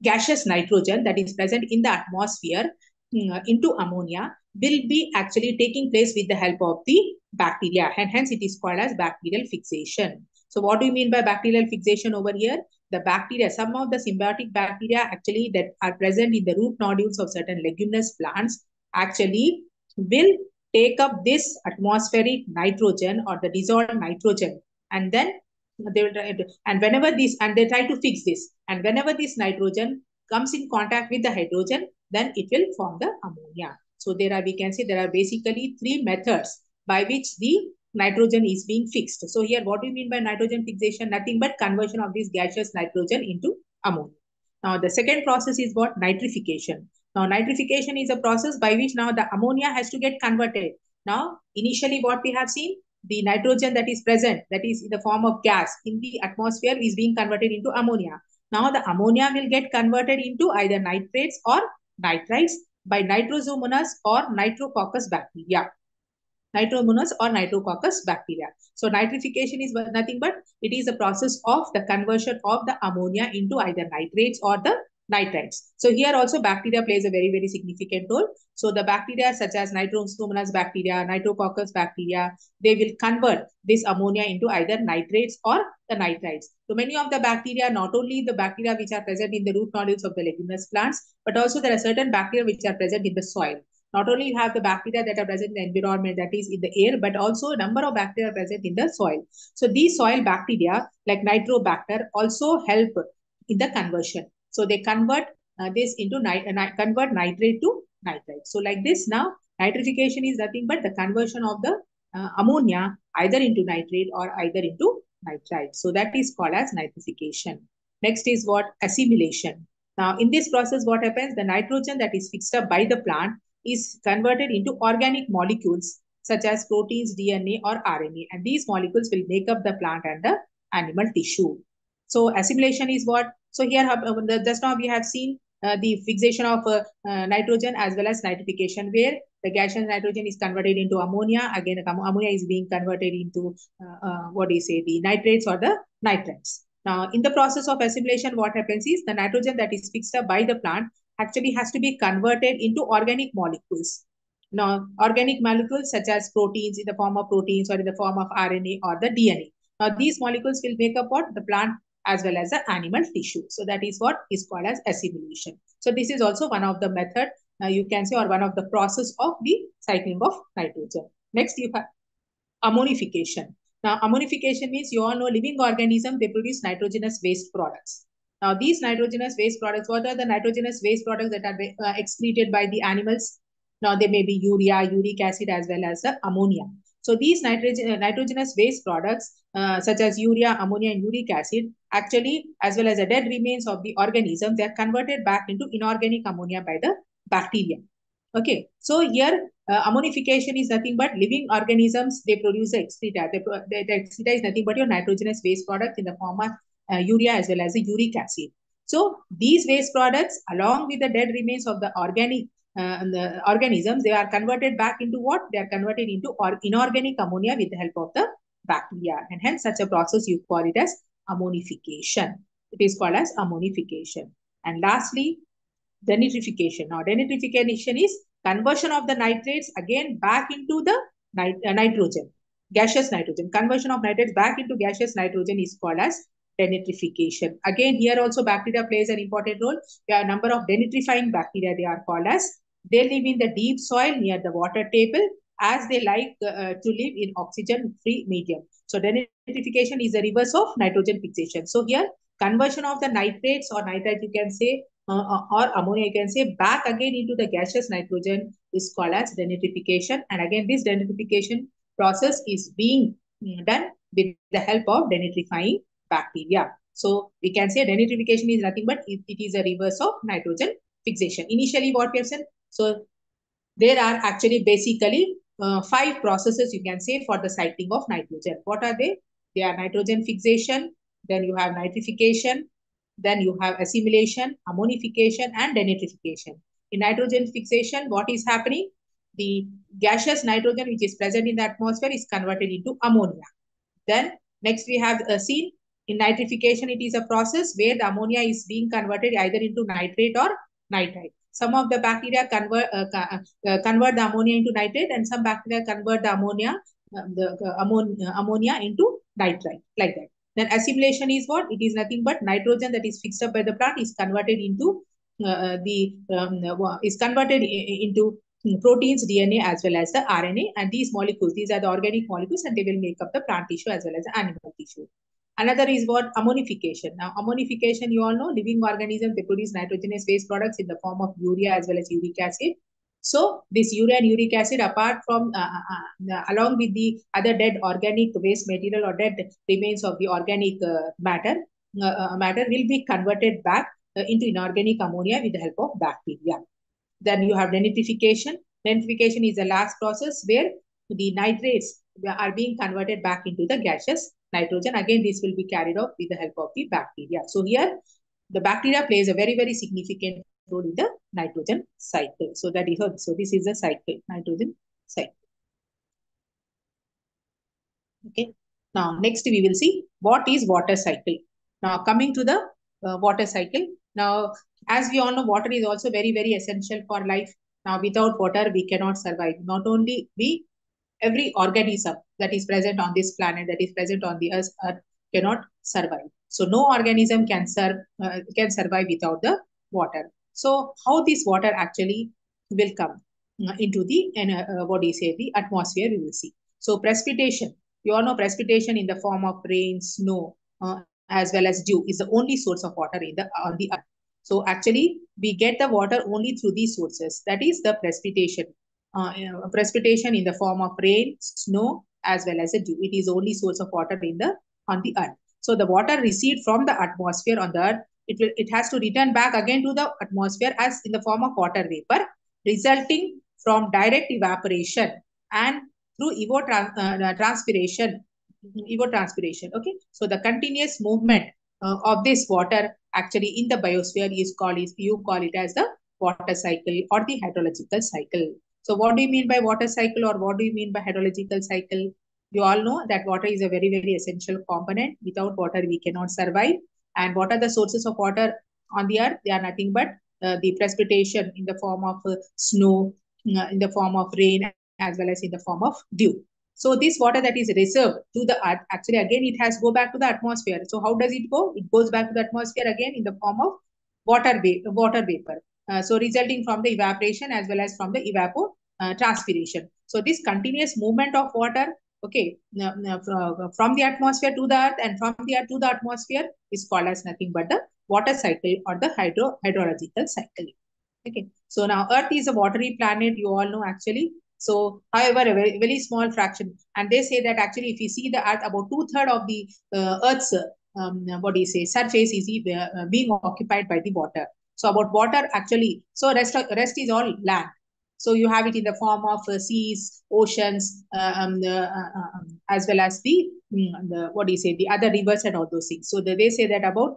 gaseous nitrogen that is present in the atmosphere into ammonia will be actually taking place with the help of the bacteria and hence it is called as bacterial fixation. So what do you mean by bacterial fixation over here? The bacteria, some of the symbiotic bacteria actually that are present in the root nodules of certain leguminous plants actually will take up this atmospheric nitrogen or the dissolved nitrogen and then they will try to, and whenever this and they try to fix this and whenever this nitrogen comes in contact with the hydrogen then it will form the ammonia. So there are we can say there are basically three methods by which the nitrogen is being fixed. So here what do you mean by nitrogen fixation? Nothing but conversion of this gaseous nitrogen into ammonia. Now the second process is what? Nitrification. Now nitrification is a process by which now the ammonia has to get converted. Now initially what we have seen, the nitrogen that is present, that is in the form of gas in the atmosphere is being converted into ammonia. Now the ammonia will get converted into either nitrates or nitrites by nitrosomonas or nitrococcus bacteria. Nitromonas or nitrococcus bacteria. So nitrification is nothing but it is a process of the conversion of the ammonia into either nitrates or the nitrites. So here also bacteria plays a very, very significant role. So the bacteria such as nitrosomonas bacteria, nitrococcus bacteria, they will convert this ammonia into either nitrates or the nitrites. So many of the bacteria, not only the bacteria which are present in the root nodules of the leguminous plants, but also there are certain bacteria which are present in the soil. Not only you have the bacteria that are present in the environment, that is in the air, but also a number of bacteria are present in the soil. So these soil bacteria like nitrobacter also help in the conversion. So they convert this into convert nitrate to nitrite. So like this now nitrification is nothing but the conversion of the ammonia either into nitrate or either into nitrite. So that is called as nitrification. Next is what? Assimilation. Now in this process what happens? The nitrogen that is fixed up by the plant is converted into organic molecules such as proteins, DNA or RNA, and these molecules will make up the plant and the animal tissue. So assimilation is what? So here just now we have seen the fixation of nitrogen as well as nitrification where the gaseous nitrogen is converted into ammonia. Again, ammonia is being converted into what do you say, the nitrates or the nitrites. Now, in the process of assimilation, what happens is the nitrogen that is fixed up by the plant actually has to be converted into organic molecules. Now, organic molecules such as proteins in the form of proteins or in the form of RNA or the DNA. Now, these molecules will make up what? The plant as well as the animal tissue. So that is what is called as assimilation. So this is also one of the method you can say or one of the process of the cycling of nitrogen. Next, you have ammonification. Now, ammonification means you all know living organism, they produce nitrogenous waste products. Now, these nitrogenous waste products, what are the nitrogenous waste products that are excreted by the animals? Now, they may be urea, uric acid, as well as the ammonia. So, these nitrogenous waste products, such as urea, ammonia, and uric acid, actually, as well as the dead remains of the organism, they are converted back into inorganic ammonia by the bacteria. Okay, so here ammonification is nothing but living organisms, they produce the excreta. The excreta is nothing but your nitrogenous waste product in the form of urea as well as the uric acid. So these waste products, along with the dead remains of the organisms, they are converted back into what? They are converted into inorganic ammonia with the help of the bacteria, and hence such a process you call it as ammonification. It is called as ammonification. And lastly, denitrification. Now, denitrification is conversion of the nitrates again back into the nitrogen, gaseous nitrogen. Conversion of nitrates back into gaseous nitrogen is called as denitrification. Again, here also bacteria plays an important role. There are a number of denitrifying bacteria. They are called as, they live in the deep soil near the water table, as they like to live in oxygen-free medium. So denitrification is the reverse of nitrogen fixation. So here, conversion of the nitrates or nitrite, you can say, or ammonia, you can say, back again into the gaseous nitrogen is called as denitrification. And again, this denitrification process is being done with the help of denitrifying bacteria. So we can say denitrification is nothing but it is a reverse of nitrogen fixation. Initially, what we have said, so there are actually basically 5 processes, you can say, for the cycling of nitrogen. What are they? They are nitrogen fixation, then you have nitrification, then you have assimilation, ammonification, and denitrification. In nitrogen fixation, what is happening? The gaseous nitrogen which is present in the atmosphere is converted into ammonia. Then next we have seen in nitrification, it is a process where the ammonia is being converted either into nitrate or nitrite. Some of the bacteria convert the ammonia into nitrate, and some bacteria convert the ammonia into nitrite, like that. Then assimilation is what? It is nothing but nitrogen that is fixed up by the plant is converted into into proteins, DNA, as well as the RNA. And these molecules, these are the organic molecules, and they will make up the plant tissue as well as the animal tissue. Another is what? Ammonification. Now, ammonification, you all know, living organisms, they produce nitrogenous waste products in the form of urea as well as uric acid. So this urea and uric acid, apart from, along with the other dead organic waste material or dead remains of the organic matter will be converted back into inorganic ammonia with the help of bacteria. Then you have denitrification. Denitrification is the last process where the nitrates are being converted back into the gaseous nitrogen. Again, this will be carried out with the help of the bacteria. So here, the bacteria plays a very, very significant role in the nitrogen cycle. So that is how, so this is the cycle, nitrogen cycle. Okay. Now, next we will see what is water cycle. Now, coming to the water cycle. Now, as we all know, water is also very, very essential for life. Now, without water, we cannot survive. Not only we, every organism that is present on this planet, that is present on the earth cannot survive. So, no organism can survive without the water. So, how this water actually will come into the the atmosphere, we will see. So, precipitation. You all know precipitation in the form of rain, snow, as well as dew is the only source of water on the earth. So actually, we get the water only through these sources. That is the precipitation. Precipitation in the form of rain, snow, as well as a dew. It is the only source of water on the earth. So the water received from the atmosphere on the earth, it has to return back again to the atmosphere as in the form of water vapor, resulting from direct evaporation and through evapotranspiration. Okay. So the continuous movement of this water actually in the biosphere you call it as the water cycle or the hydrological cycle. So what do you mean by water cycle, or what do you mean by hydrological cycle? You all know that water is a very, very essential component. Without water, we cannot survive. And what are the sources of water on the earth? They are nothing but the precipitation in the form of snow, in the form of rain, as well as in the form of dew. So this water that is reserved to the earth, actually again it has go back to the atmosphere. So how does it go? It goes back to the atmosphere again in the form of water vapor. So resulting from the evaporation as well as from the evapotranspiration. So this continuous movement of water, okay, from the atmosphere to the earth and from the earth to the atmosphere is called as nothing but the water cycle or the hydrological cycle. Okay. So now Earth is a watery planet, you all know actually. So, however, a very, very small fraction. And they say that actually, if you see the Earth, about 2/3 of the Earth's surface is being occupied by the water. So, about water actually, so rest is all land. So, you have it in the form of seas, oceans, as well as the what do you say, the other rivers and all those things. So they say that about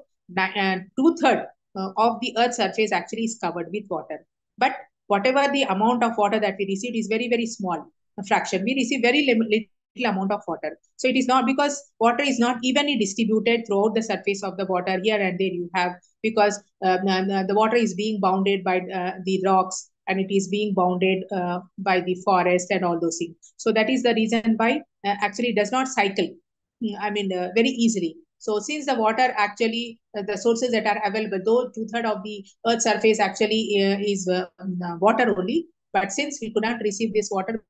two-thirds of the Earth's surface actually is covered with water. But whatever the amount of water that we receive is very, very small fraction. We receive very little amount of water. So it is not because water is not evenly distributed throughout the surface of the water. Here and there you have, because the water is being bounded by the rocks, and it is being bounded by the forest and all those things. So that is the reason why actually it does not cycle, very easily. So since the water actually, the sources that are available, though two-thirds of the Earth's surface actually is water only, but since we could not receive this water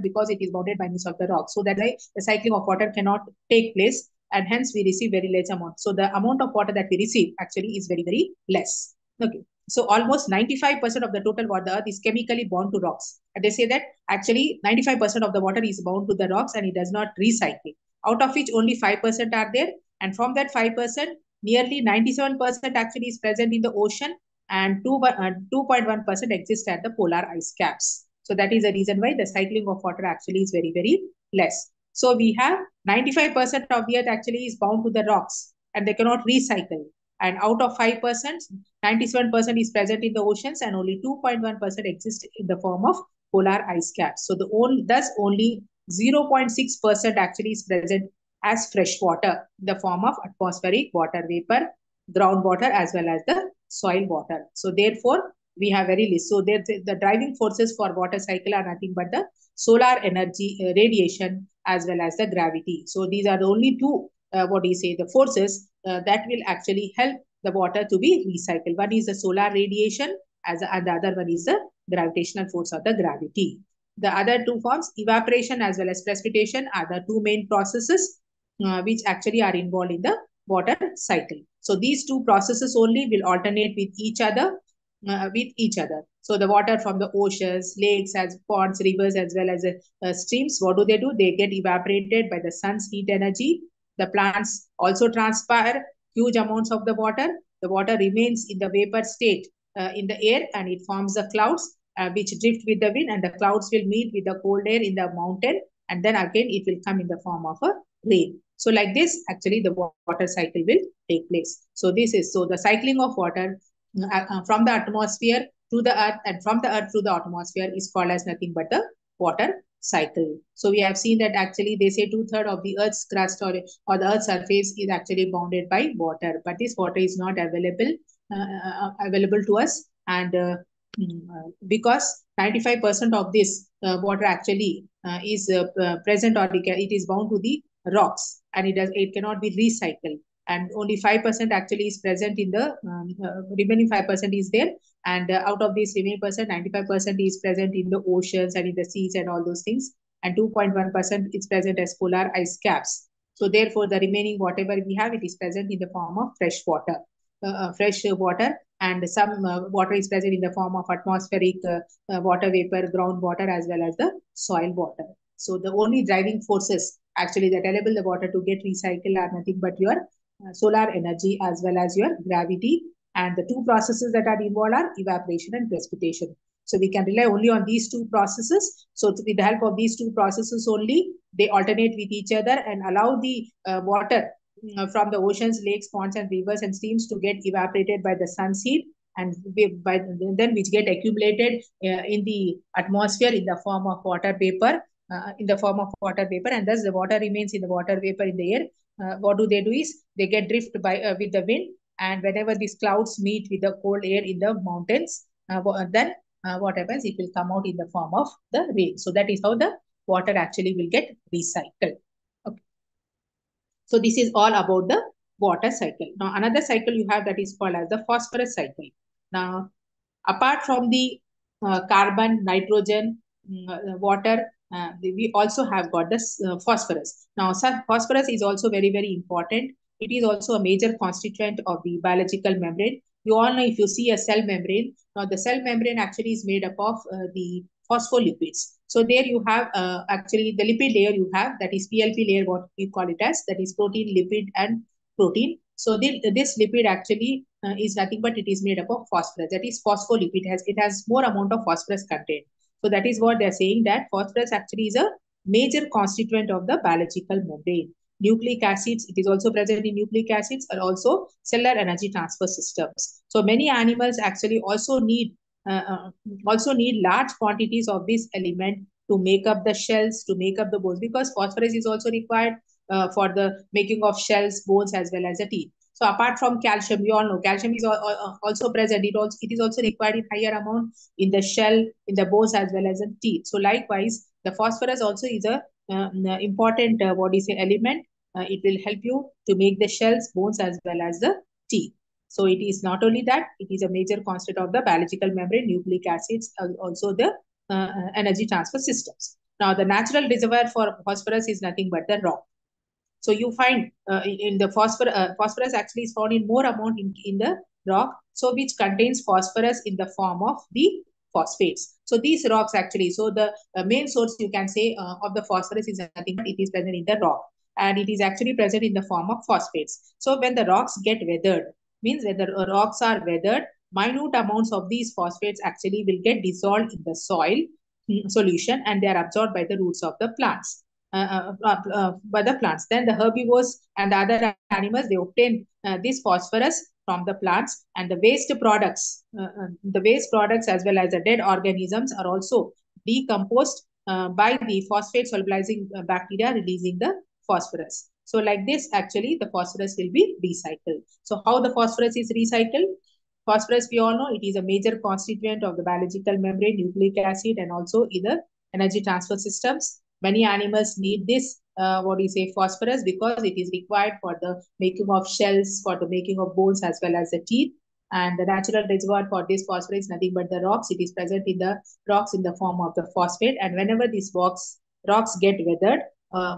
because it is bounded by means of the rock, so that's why the cycling of water cannot take place, and hence we receive very less amount. So the amount of water that we receive actually is very, very less. Okay. So almost 95% of the total water the Earth is chemically bound to rocks. And they say that actually 95% of the water is bound to the rocks and it does not recycle. Out of which only 5% are there. And from that 5%, nearly 97% actually is present in the ocean, and 2.1% exists at the polar ice caps. So that is the reason why the cycling of water actually is very, very less. So we have 95% of the earth actually is bound to the rocks and they cannot recycle. And out of 5%, 97% is present in the oceans and only 2.1% exists in the form of polar ice caps. So thus only 0.6% actually is present as fresh water in the form of atmospheric water vapor, groundwater, as well as the soil water. So therefore, we have very less. So the driving forces for water cycle are nothing but the solar energy, radiation, as well as the gravity. So these are the only two, the forces that will actually help the water to be recycled. One is the solar radiation, and the other one is the gravitational force of the gravity. The other two forms, evaporation as well as precipitation, are the two main processes which actually are involved in the water cycle. So these two processes only will alternate with each other. So the water from the oceans, lakes, as ponds, rivers, as well as streams, what do? They get evaporated by the sun's heat energy. The plants also transpire huge amounts of the water. The water remains in the vapor state in the air, and it forms the clouds which drift with the wind, and the clouds will meet with the cold air in the mountain, and then again it will come in the form of a rain. So like this, actually the water cycle will take place. So the cycling of water from the atmosphere to the earth, and from the earth to the atmosphere, is called as nothing but the water cycle. So we have seen that actually they say two-thirds of the earth's crust or the earth's surface is actually bounded by water, but this water is not available to us, and because 95% of this water actually is present, or it is bound to the rocks, and it cannot be recycled, and only 5% actually is present in the remaining 5% is there, and out of this remaining percent, 95% is present in the oceans and in the seas and all those things, and 2.1% is present as polar ice caps. So therefore the remaining whatever we have, it is present in the form of fresh water, and some water is present in the form of atmospheric water vapor, groundwater, as well as the soil water. So the only driving forces actually that enable the water to get recycled are nothing but your solar energy as well as your gravity, and the two processes that are involved are evaporation and precipitation. So we can rely only on these two processes. So with the help of these two processes only, they alternate with each other and allow the water from the oceans, lakes, ponds, and rivers and streams to get evaporated by the sun's heat, and then which get accumulated in the atmosphere in the form of water vapor, and thus the water remains in the water vapor in the air. What do? Is they get drift by with the wind, and whenever these clouds meet with the cold air in the mountains, then what happens? It will come out in the form of the rain. So that is how the water actually will get recycled. Okay. So this is all about the water cycle. Now another cycle you have that is called as the phosphorus cycle. Now apart from the carbon, nitrogen, water, we also have got this phosphorus. Now phosphorus is also very, very important. It is also a major constituent of the biological membrane. You all know, if you see a cell membrane, now the cell membrane actually is made up of the phospholipids. So there you have actually the lipid layer you have, that is PLP layer, what we call it as, that is protein, lipid, and protein. So this lipid actually is nothing but it is made up of phosphorus. That is phospholipid. It has more amount of phosphorus content. So that is what they're saying, that phosphorus actually is a major constituent of the biological membrane. Nucleic acids, it is also present in nucleic acids, and also cellular energy transfer systems. So many animals actually uh, uh, also need large quantities of this element to make up the shells, to make up the bones, because phosphorus is also required for the making of shells, bones, as well as the teeth. So apart from calcium, we all know calcium is also present. It is also required in higher amount in the shell, in the bones, as well as in teeth. So likewise, the phosphorus also is a important what is the element. It will help you to make the shells, bones, as well as the teeth. So it is not only that, it is a major constant of the biological membrane, nucleic acids, also the energy transfer systems. Now, the natural reservoir for phosphorus is nothing but the rock. So you find in the phosphorus actually is found in more amount in the rock, so which contains phosphorus in the form of the phosphates. So these rocks actually, so the main source you can say of the phosphorus is nothing but it is present in the rock, and it is actually present in the form of phosphates. So when the rocks get weathered, means when the rocks are weathered, minute amounts of these phosphates actually will get dissolved in the soil solution, and they are absorbed by the roots of the plants. By the plants. Then the herbivores and the other animals, they obtain this phosphorus from the plants, and the waste products as well as the dead organisms are also decomposed by the phosphate solubilizing bacteria releasing the phosphorus. So like this, actually, the phosphorus will be recycled. So how the phosphorus is recycled? Phosphorus, we all know, it is a major constituent of the biological membrane, nucleic acid, and also in the energy transfer systems. Many animals need this, phosphorus, because it is required for the making of shells, for the making of bones, as well as the teeth. And the natural reservoir for this phosphorus is nothing but the rocks. It is present in the rocks in the form of the phosphate. And whenever these rocks get weathered,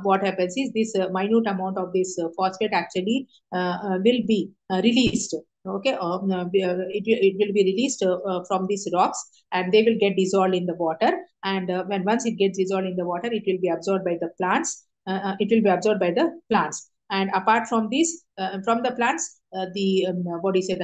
what happens is this minute amount of this phosphate actually will be released. Okay, it will be released from these rocks, and they will get dissolved in the water. And when once it gets dissolved in the water, it will be absorbed by the plants. And apart from this, from the plants, the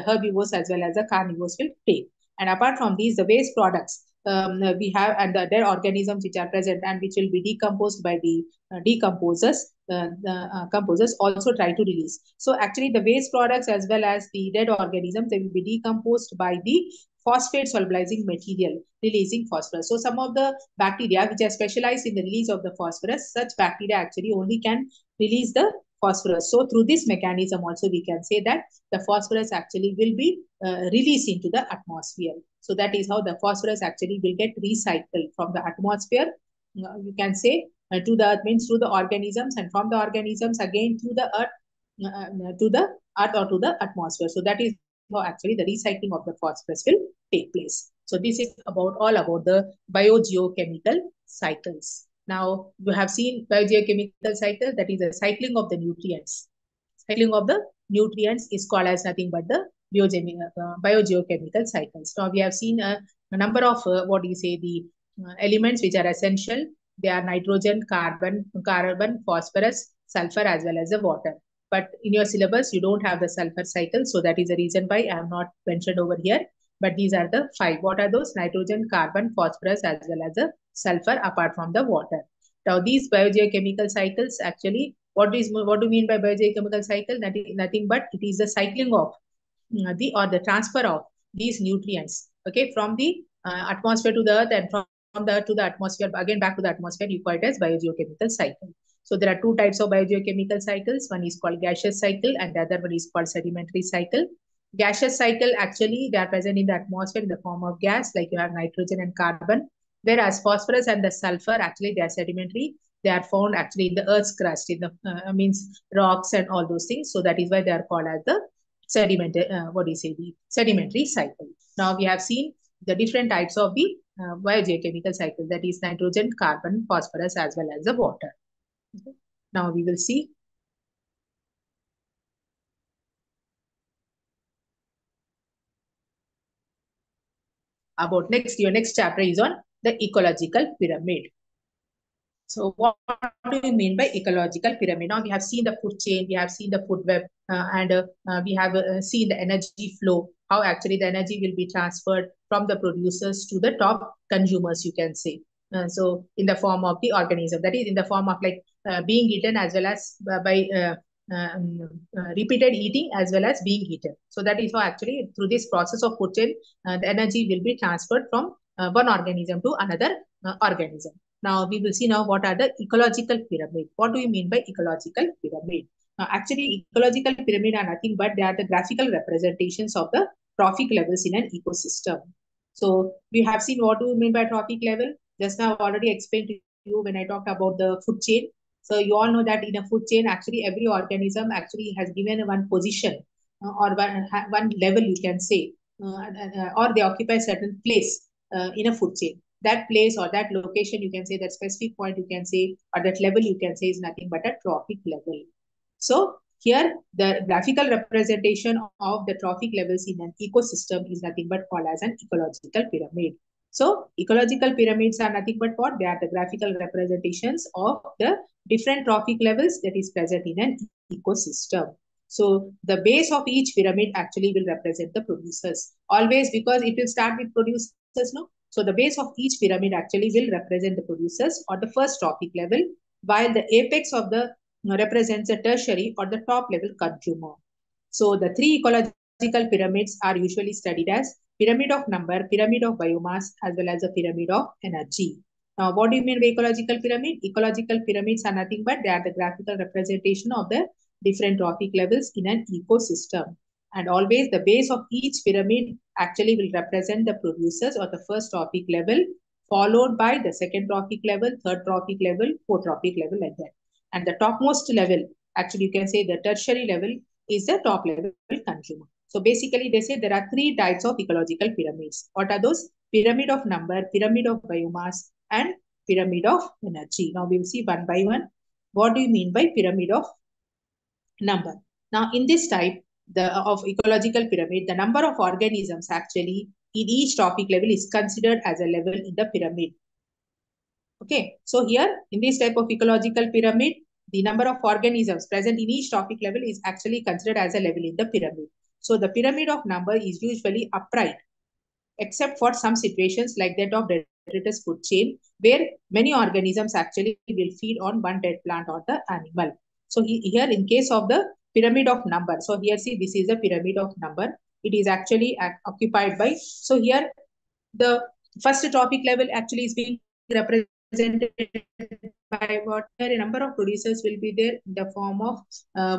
herbivores as well as the carnivores will take. And apart from these, the waste products we have, and the dead organisms which are present and which will be decomposed by the decomposers, the composers also try to release. So actually, the waste products as well as the dead organisms, they will be decomposed by the phosphate solubilizing material releasing phosphorus. So some of the bacteria which are specialized in the release of the phosphorus, such bacteria actually only can release the phosphorus. So through this mechanism also we can say that the phosphorus actually will be released into the atmosphere. So that is how the phosphorus actually will get recycled from the atmosphere. You can say to the earth, means through the organisms, and from the organisms again through the earth, to the earth or to the atmosphere. So that is how actually the recycling of the phosphorus will take place. So this is all about the biogeochemical cycles. Now you have seen biogeochemical cycle, that is the cycling of the nutrients. Cycling of the nutrients is called as nothing but the biogeochemical cycles. Now we have seen a number of the elements which are essential. They are nitrogen, carbon, phosphorus, sulfur, as well as the water. But in your syllabus, you don't have the sulfur cycle. So that is the reason why I have not mentioned over here. But these are the 5. What are those? Nitrogen, carbon, phosphorus, as well as the sulfur, apart from the water. Now, these biogeochemical cycles actually, what do you mean by biogeochemical cycle? Nothing but it is the cycling of the transfer of these nutrients, okay, from the atmosphere to the earth, and from the earth to the atmosphere, again back to the atmosphere. You call it as biogeochemical cycle. So there are 2 types of biogeochemical cycles. One is called gaseous cycle, and the other one is called sedimentary cycle. Gaseous cycle, actually, they are present in the atmosphere in the form of gas, like you have nitrogen and carbon. Whereas phosphorus and the sulfur, actually, they are sedimentary. They are found actually in the earth's crust, in the means rocks and all those things. So that is why they are called as the the sedimentary cycle. Now we have seen the different types of the biogeochemical cycle, that is nitrogen, carbon, phosphorus, as well as the water. Okay. Now we will see about your next chapter is on the ecological pyramid. So what do you mean by ecological pyramid? Now we have seen the food chain, we have seen the food web, and we have seen the energy flow, how actually the energy will be transferred from the producers to the top consumers, you can say. So in the form of the organism, that is in the form of like being eaten as well as by repeated eating as well as being eaten. So that is how actually through this process of food chain, the energy will be transferred from one organism to another organism. Now we will see now what are the ecological pyramid. What do you mean by ecological pyramid? Actually, ecological pyramid are nothing but they are the graphical representations of the trophic levels in an ecosystem. So we have seen what do you mean by trophic level. Just now, I've already explained to you when I talked about the food chain. So you all know that in a food chain, actually every organism actually has given one position or one level, you can say, or they occupy certain place in a food chain. That place or that location, you can say that specific point, you can say, or that level, you can say is nothing but a trophic level. So here, the graphical representation of the trophic levels in an ecosystem is nothing but called as an ecological pyramid. So ecological pyramids are nothing but what? They are the graphical representations of the different trophic levels that is present in an ecosystem. So the base of each pyramid actually will represent the producers. Always, because it will start with producers, no? So the base of each pyramid actually will represent the producers or the first trophic level, while the apex of the represents a tertiary or the top level consumer. So the three ecological pyramids are usually studied as pyramid of number, pyramid of biomass, as well as a pyramid of energy. Now, what do you mean by ecological pyramid? Ecological pyramids are nothing but they are the graphical representation of the different trophic levels in an ecosystem. And always the base of each pyramid actually will represent the producers or the first trophic level, followed by the second trophic level, third trophic level, fourth trophic level, like that. And the topmost level, actually you can say the tertiary level, is the top level consumer. So basically they say there are three types of ecological pyramids. What are those? Pyramid of number, pyramid of biomass, and pyramid of energy. Now we will see one by one. What do you mean by pyramid of number? Now in this type of ecological pyramid, the number of organisms actually in each trophic level is considered as a level in the pyramid. Okay, so here in this type of ecological pyramid, the number of organisms present in each trophic level is actually considered as a level in the pyramid. So the pyramid of number is usually upright, except for some situations like that of detritus food chain, where many organisms actually will feed on one dead plant or the animal. So here in case of the pyramid of number, so here see this is a pyramid of number. It is actually occupied by, so here the first trophic level actually is being represented by what a number of producers will be there in the form of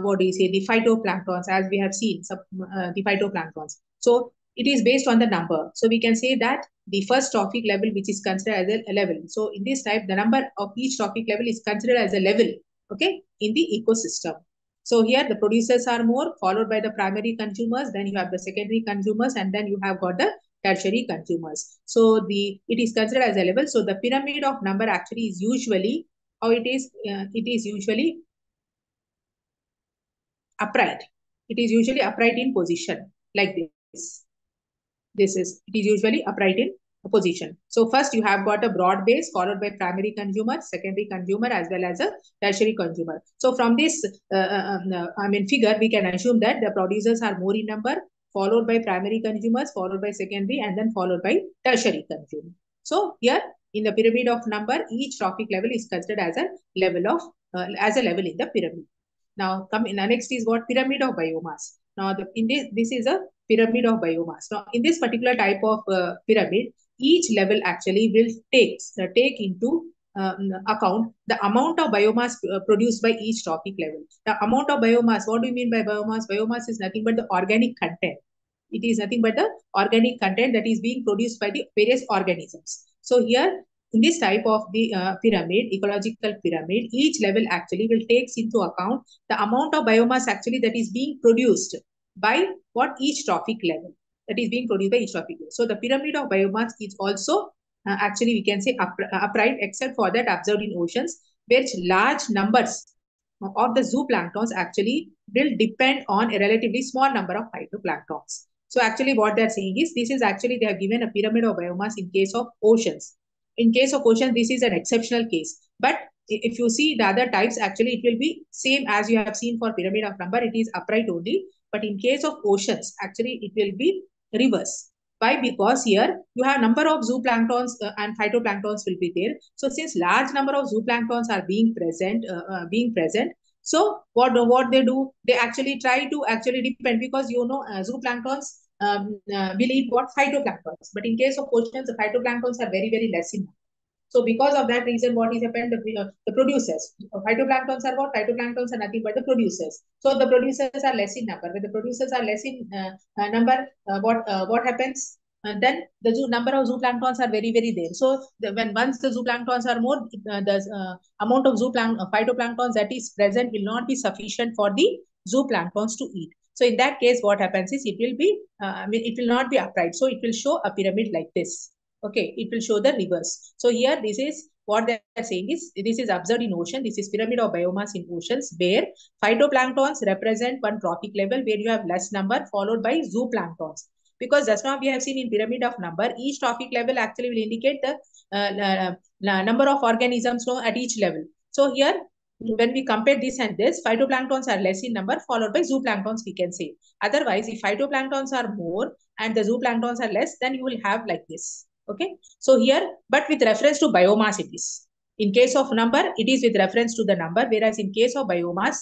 what do you say, the phytoplanktons, as we have seen the phytoplanktons. So it is based on the number. So we can say that the first trophic level, which is considered as a level. So in this type, the number of each trophic level is considered as a level, okay, in the ecosystem. So here the producers are more, followed by the primary consumers, then you have the secondary consumers, and then you have got the tertiary consumers. So it is considered as a level. So the pyramid of number actually is usually, how it is usually upright. It is usually upright in position like this. It is usually upright in position. So first you have got a broad base followed by primary consumer, secondary consumer, as well as a tertiary consumer. So from this, figure, we can assume that the producers are more in number, followed by primary consumers, followed by secondary, and then followed by tertiary consumer. So here in the pyramid of number, each trophic level is considered as a level of as a level in the pyramid. Now, next is what? Pyramid of biomass. Now, in this is a pyramid of biomass. Now, in this particular type of pyramid, each level actually will take into account the amount of biomass produced by each trophic level. The amount of biomass, what do you mean by biomass? Biomass is nothing but the organic content. It is nothing but the organic content that is being produced by the various organisms. So here, in this type of the pyramid, ecological pyramid, each level actually will takes into account the amount of biomass actually that is being produced by what each trophic level that is being produced by each trophic level. So the pyramid of biomass is also actually we can say upright, except for that observed in oceans, where large numbers of the zooplanktons actually will depend on a relatively small number of phytoplanktons. So actually what they're saying is this is actually they have given a pyramid of biomass in case of oceans. In case of oceans, this is an exceptional case. But if you see the other types, actually it will be same as you have seen for pyramid of number. It is upright only. But in case of oceans, actually it will be reverse. Why? Because here you have number of zooplanktons and phytoplanktons will be there. So since large number of zooplanktons are being present, so what they do? They actually try to actually depend, because zooplanktons will eat what phytoplanktons. But in case of oceans, the phytoplanktons are very less in. So because of that reason, what is happened? The producers, phytoplanktons are what? Phytoplanktons are nothing but the producers. So the producers are less in number. When the producers are less in number, what happens? Then the number of zooplanktons are very there. So when once the zooplanktons are more, the amount of phytoplanktons that is present will not be sufficient for the zooplanktons to eat. So in that case, what happens is it will be, it will not be upright. So it will show a pyramid like this. Okay, it will show the reverse. So here, this is what they are saying is, this is observed in ocean. This is pyramid of biomass in oceans, where phytoplanktons represent one trophic level where you have less number, followed by zooplanktons. Because just now we have seen in pyramid of number, each trophic level actually will indicate the number of organisms at each level. So here, when we compare this and this, phytoplanktons are less in number, followed by zooplanktons, we can say. Otherwise, if phytoplanktons are more and the zooplanktons are less, then you will have like this. Okay, so here, but with reference to biomass, it is. In case of number, it is with reference to the number, whereas in case of biomass,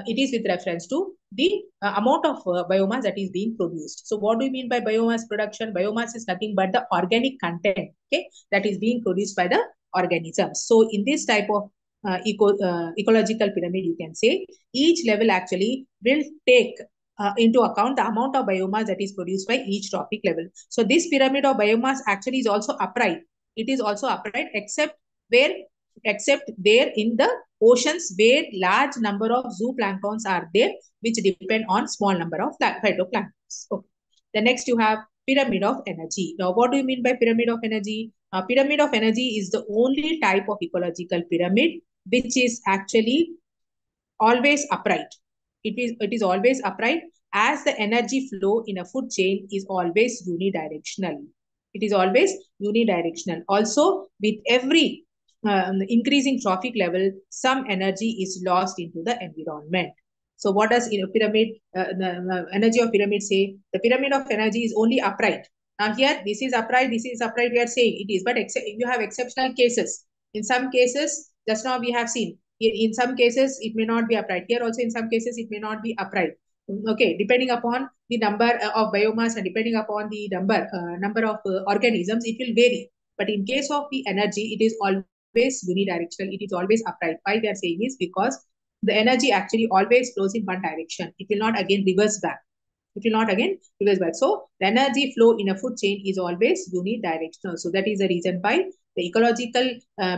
it is with reference to the amount of biomass that is being produced. So what do you mean by biomass production? Biomass is nothing but the organic content, okay, that is being produced by the organisms. So in this type of ecological pyramid, you can say each level actually will take into account the amount of biomass that is produced by each trophic level. So this pyramid of biomass actually is also upright. It is also upright, except there in the oceans, where large number of zooplanktons are there, which depend on small number of phytoplanktons. Okay. The next you have pyramid of energy. Now, what do you mean by pyramid of energy? Pyramid of energy is the only type of ecological pyramid which is actually always upright. It is always upright, as the energy flow in a food chain is always unidirectional. It is always unidirectional. Also, with every increasing trophic level, some energy is lost into the environment. So what does pyramid, the energy of pyramid say? The pyramid of energy is only upright. Now here, this is upright, we are saying it is, but you have exceptional cases. In some cases, just now we have seen, in some cases, it may not be upright. Here also, in some cases, it may not be upright. Okay, depending upon the number of biomass and depending upon the number of organisms, it will vary. But in case of the energy, it is always unidirectional. It is always upright. Why they are saying is because the energy actually always flows in one direction. It will not again reverse back. It will not again reverse back. So the energy flow in a food chain is always unidirectional. So that is the reason why the ecological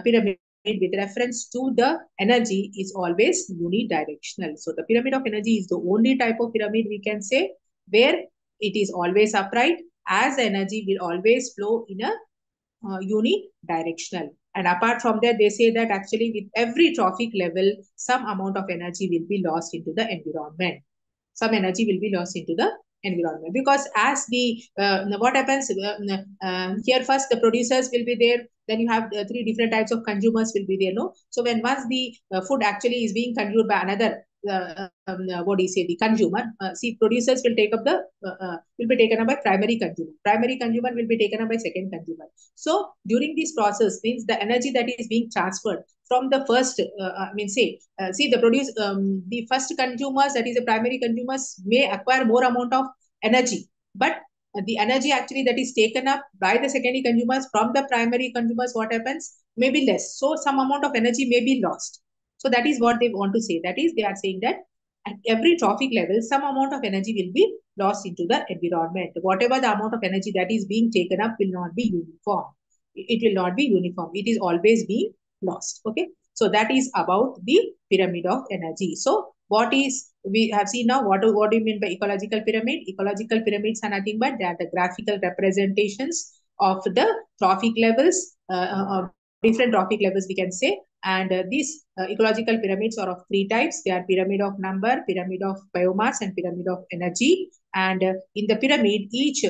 pyramid with reference to the energy is always unidirectional. So the pyramid of energy is the only type of pyramid we can say where it is always upright, as the energy will always flow in a unidirectional. And apart from that, they say that actually with every trophic level, some amount of energy will be lost into the environment. Some energy will be lost into the environment, because as the what happens here, first the producers will be there, then you have three different types of consumers will be there, no? So when once the food actually is being consumed by another what do you say, the consumer, see, producers will take up the will be taken up by primary consumer will be taken up by second consumer. So during this process, means the energy that is being transferred from the first see, the first consumers, that is the primary consumers, may acquire more amount of energy, but the energy actually that is taken up by the secondary consumers from the primary consumers, what happens, may be less. So some amount of energy may be lost. So that is what they want to say. That is, they are saying that at every trophic level, some amount of energy will be lost into the environment. Whatever the amount of energy that is being taken up will not be uniform. It will not be uniform. It is always being lost. Okay. So that is about the pyramid of energy. So what is, we have seen now, what do you mean by ecological pyramid? Ecological pyramids are nothing but they are the graphical representations of the trophic levels, of different trophic levels, we can say. And these ecological pyramids are of three types. They are pyramid of number, pyramid of biomass, and pyramid of energy. And in the pyramid, each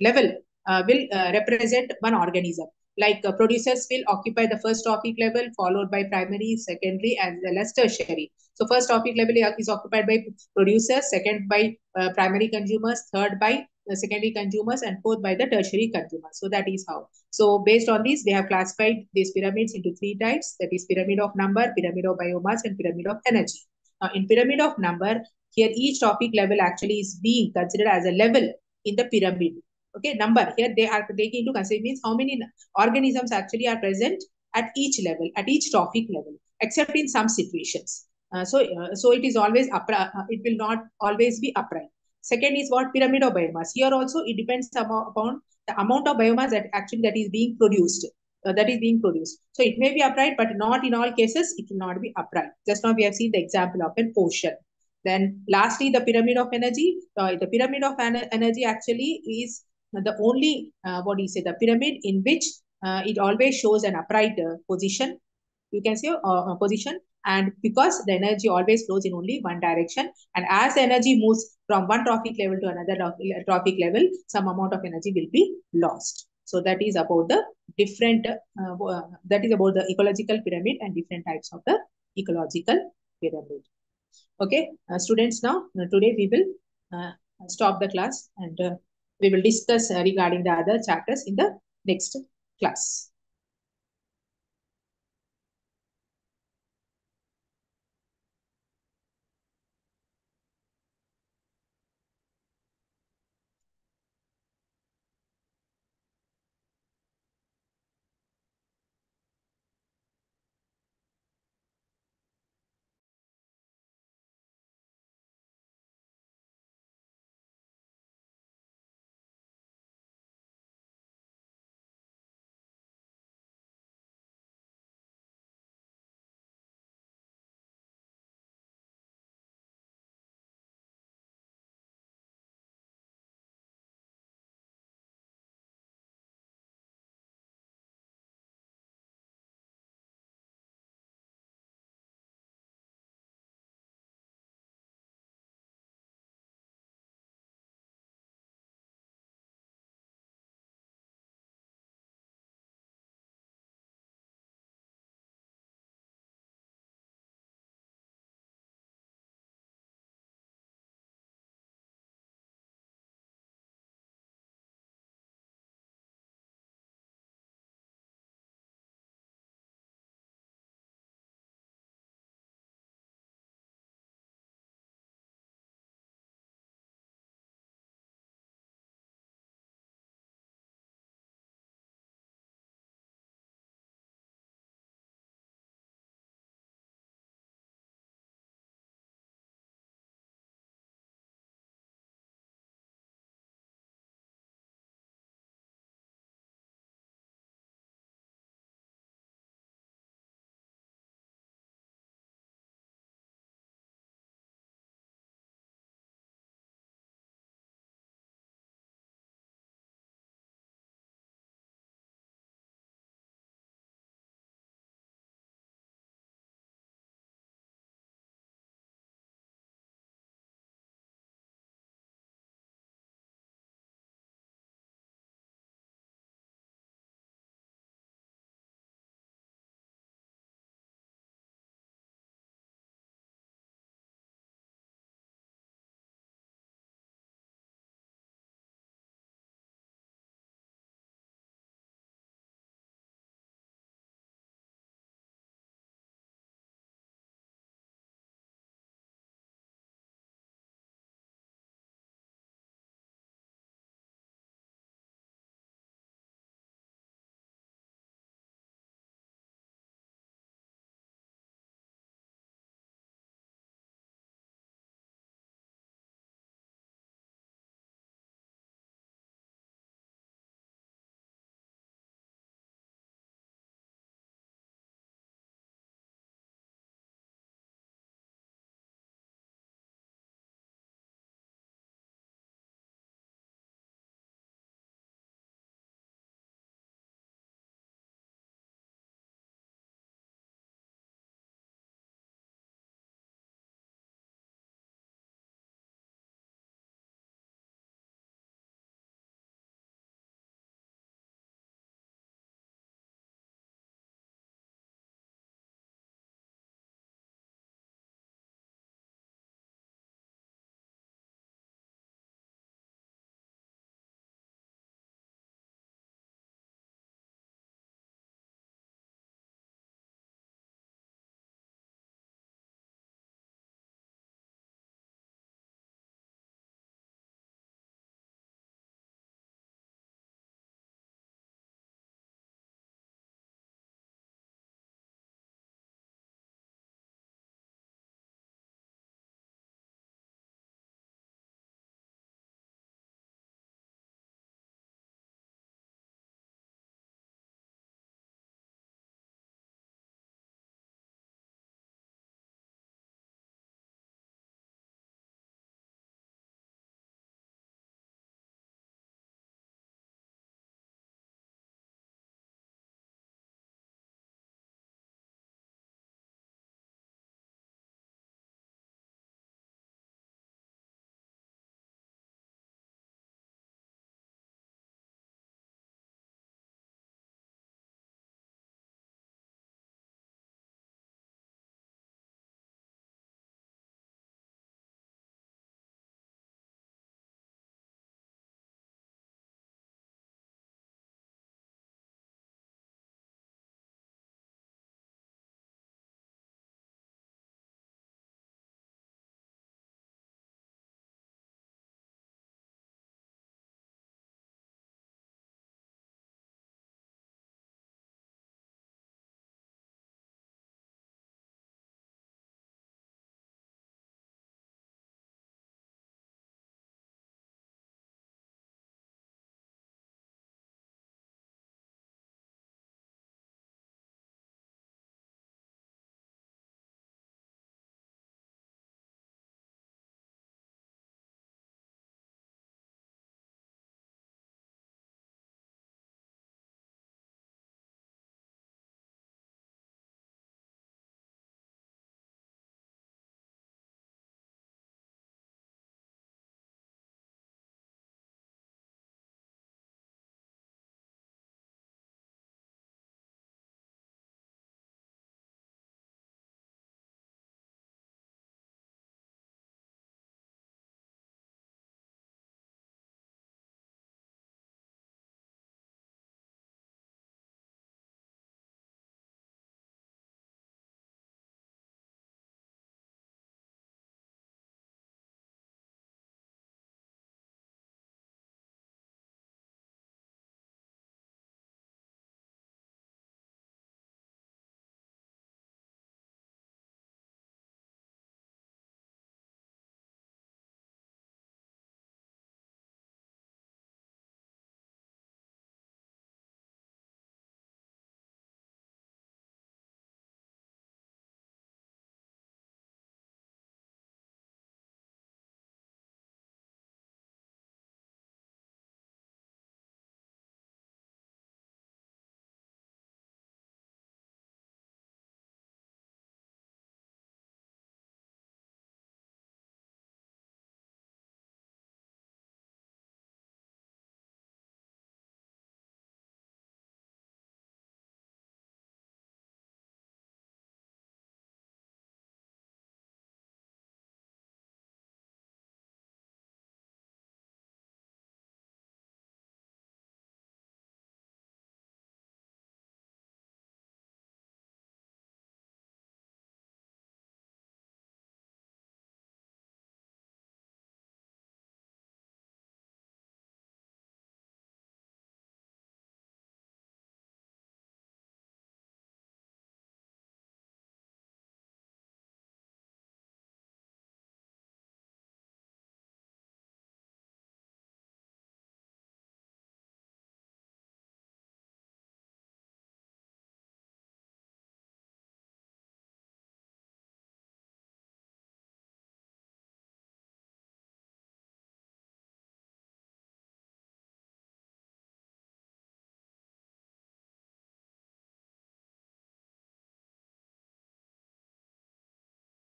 level will represent one organism. Like producers will occupy the first trophic level, followed by primary, secondary, as well as tertiary. So first trophic level is occupied by producers, second by primary consumers, third by the secondary consumers, and fourth by the tertiary consumers. So that is how. So based on this, they have classified these pyramids into three types. That is pyramid of number, pyramid of biomass, and pyramid of energy. Now, in pyramid of number, here each trophic level actually is being considered as a level in the pyramid. Okay, number here they are taking into consideration means how many organisms actually are present at each level, at each trophic level, except in some situations. So it is always upright. It will not always be upright. Second is what pyramid of biomass. Here also it depends upon the amount of biomass that actually that is being produced. So it may be upright, but not in all cases it will not be upright. Just now we have seen the example of an ocean. Then lastly, the pyramid of energy. The pyramid of energy actually is the only what do you say, the pyramid in which it always shows an upright position. You can say position, and because the energy always flows in only one direction, and as the energy moves from one trophic level to another trophic level, some amount of energy will be lost. So that is about the different that is about the ecological pyramid and different types of the ecological pyramid. Okay, students, now today we will stop the class, and we will discuss regarding the other chapters in the next class.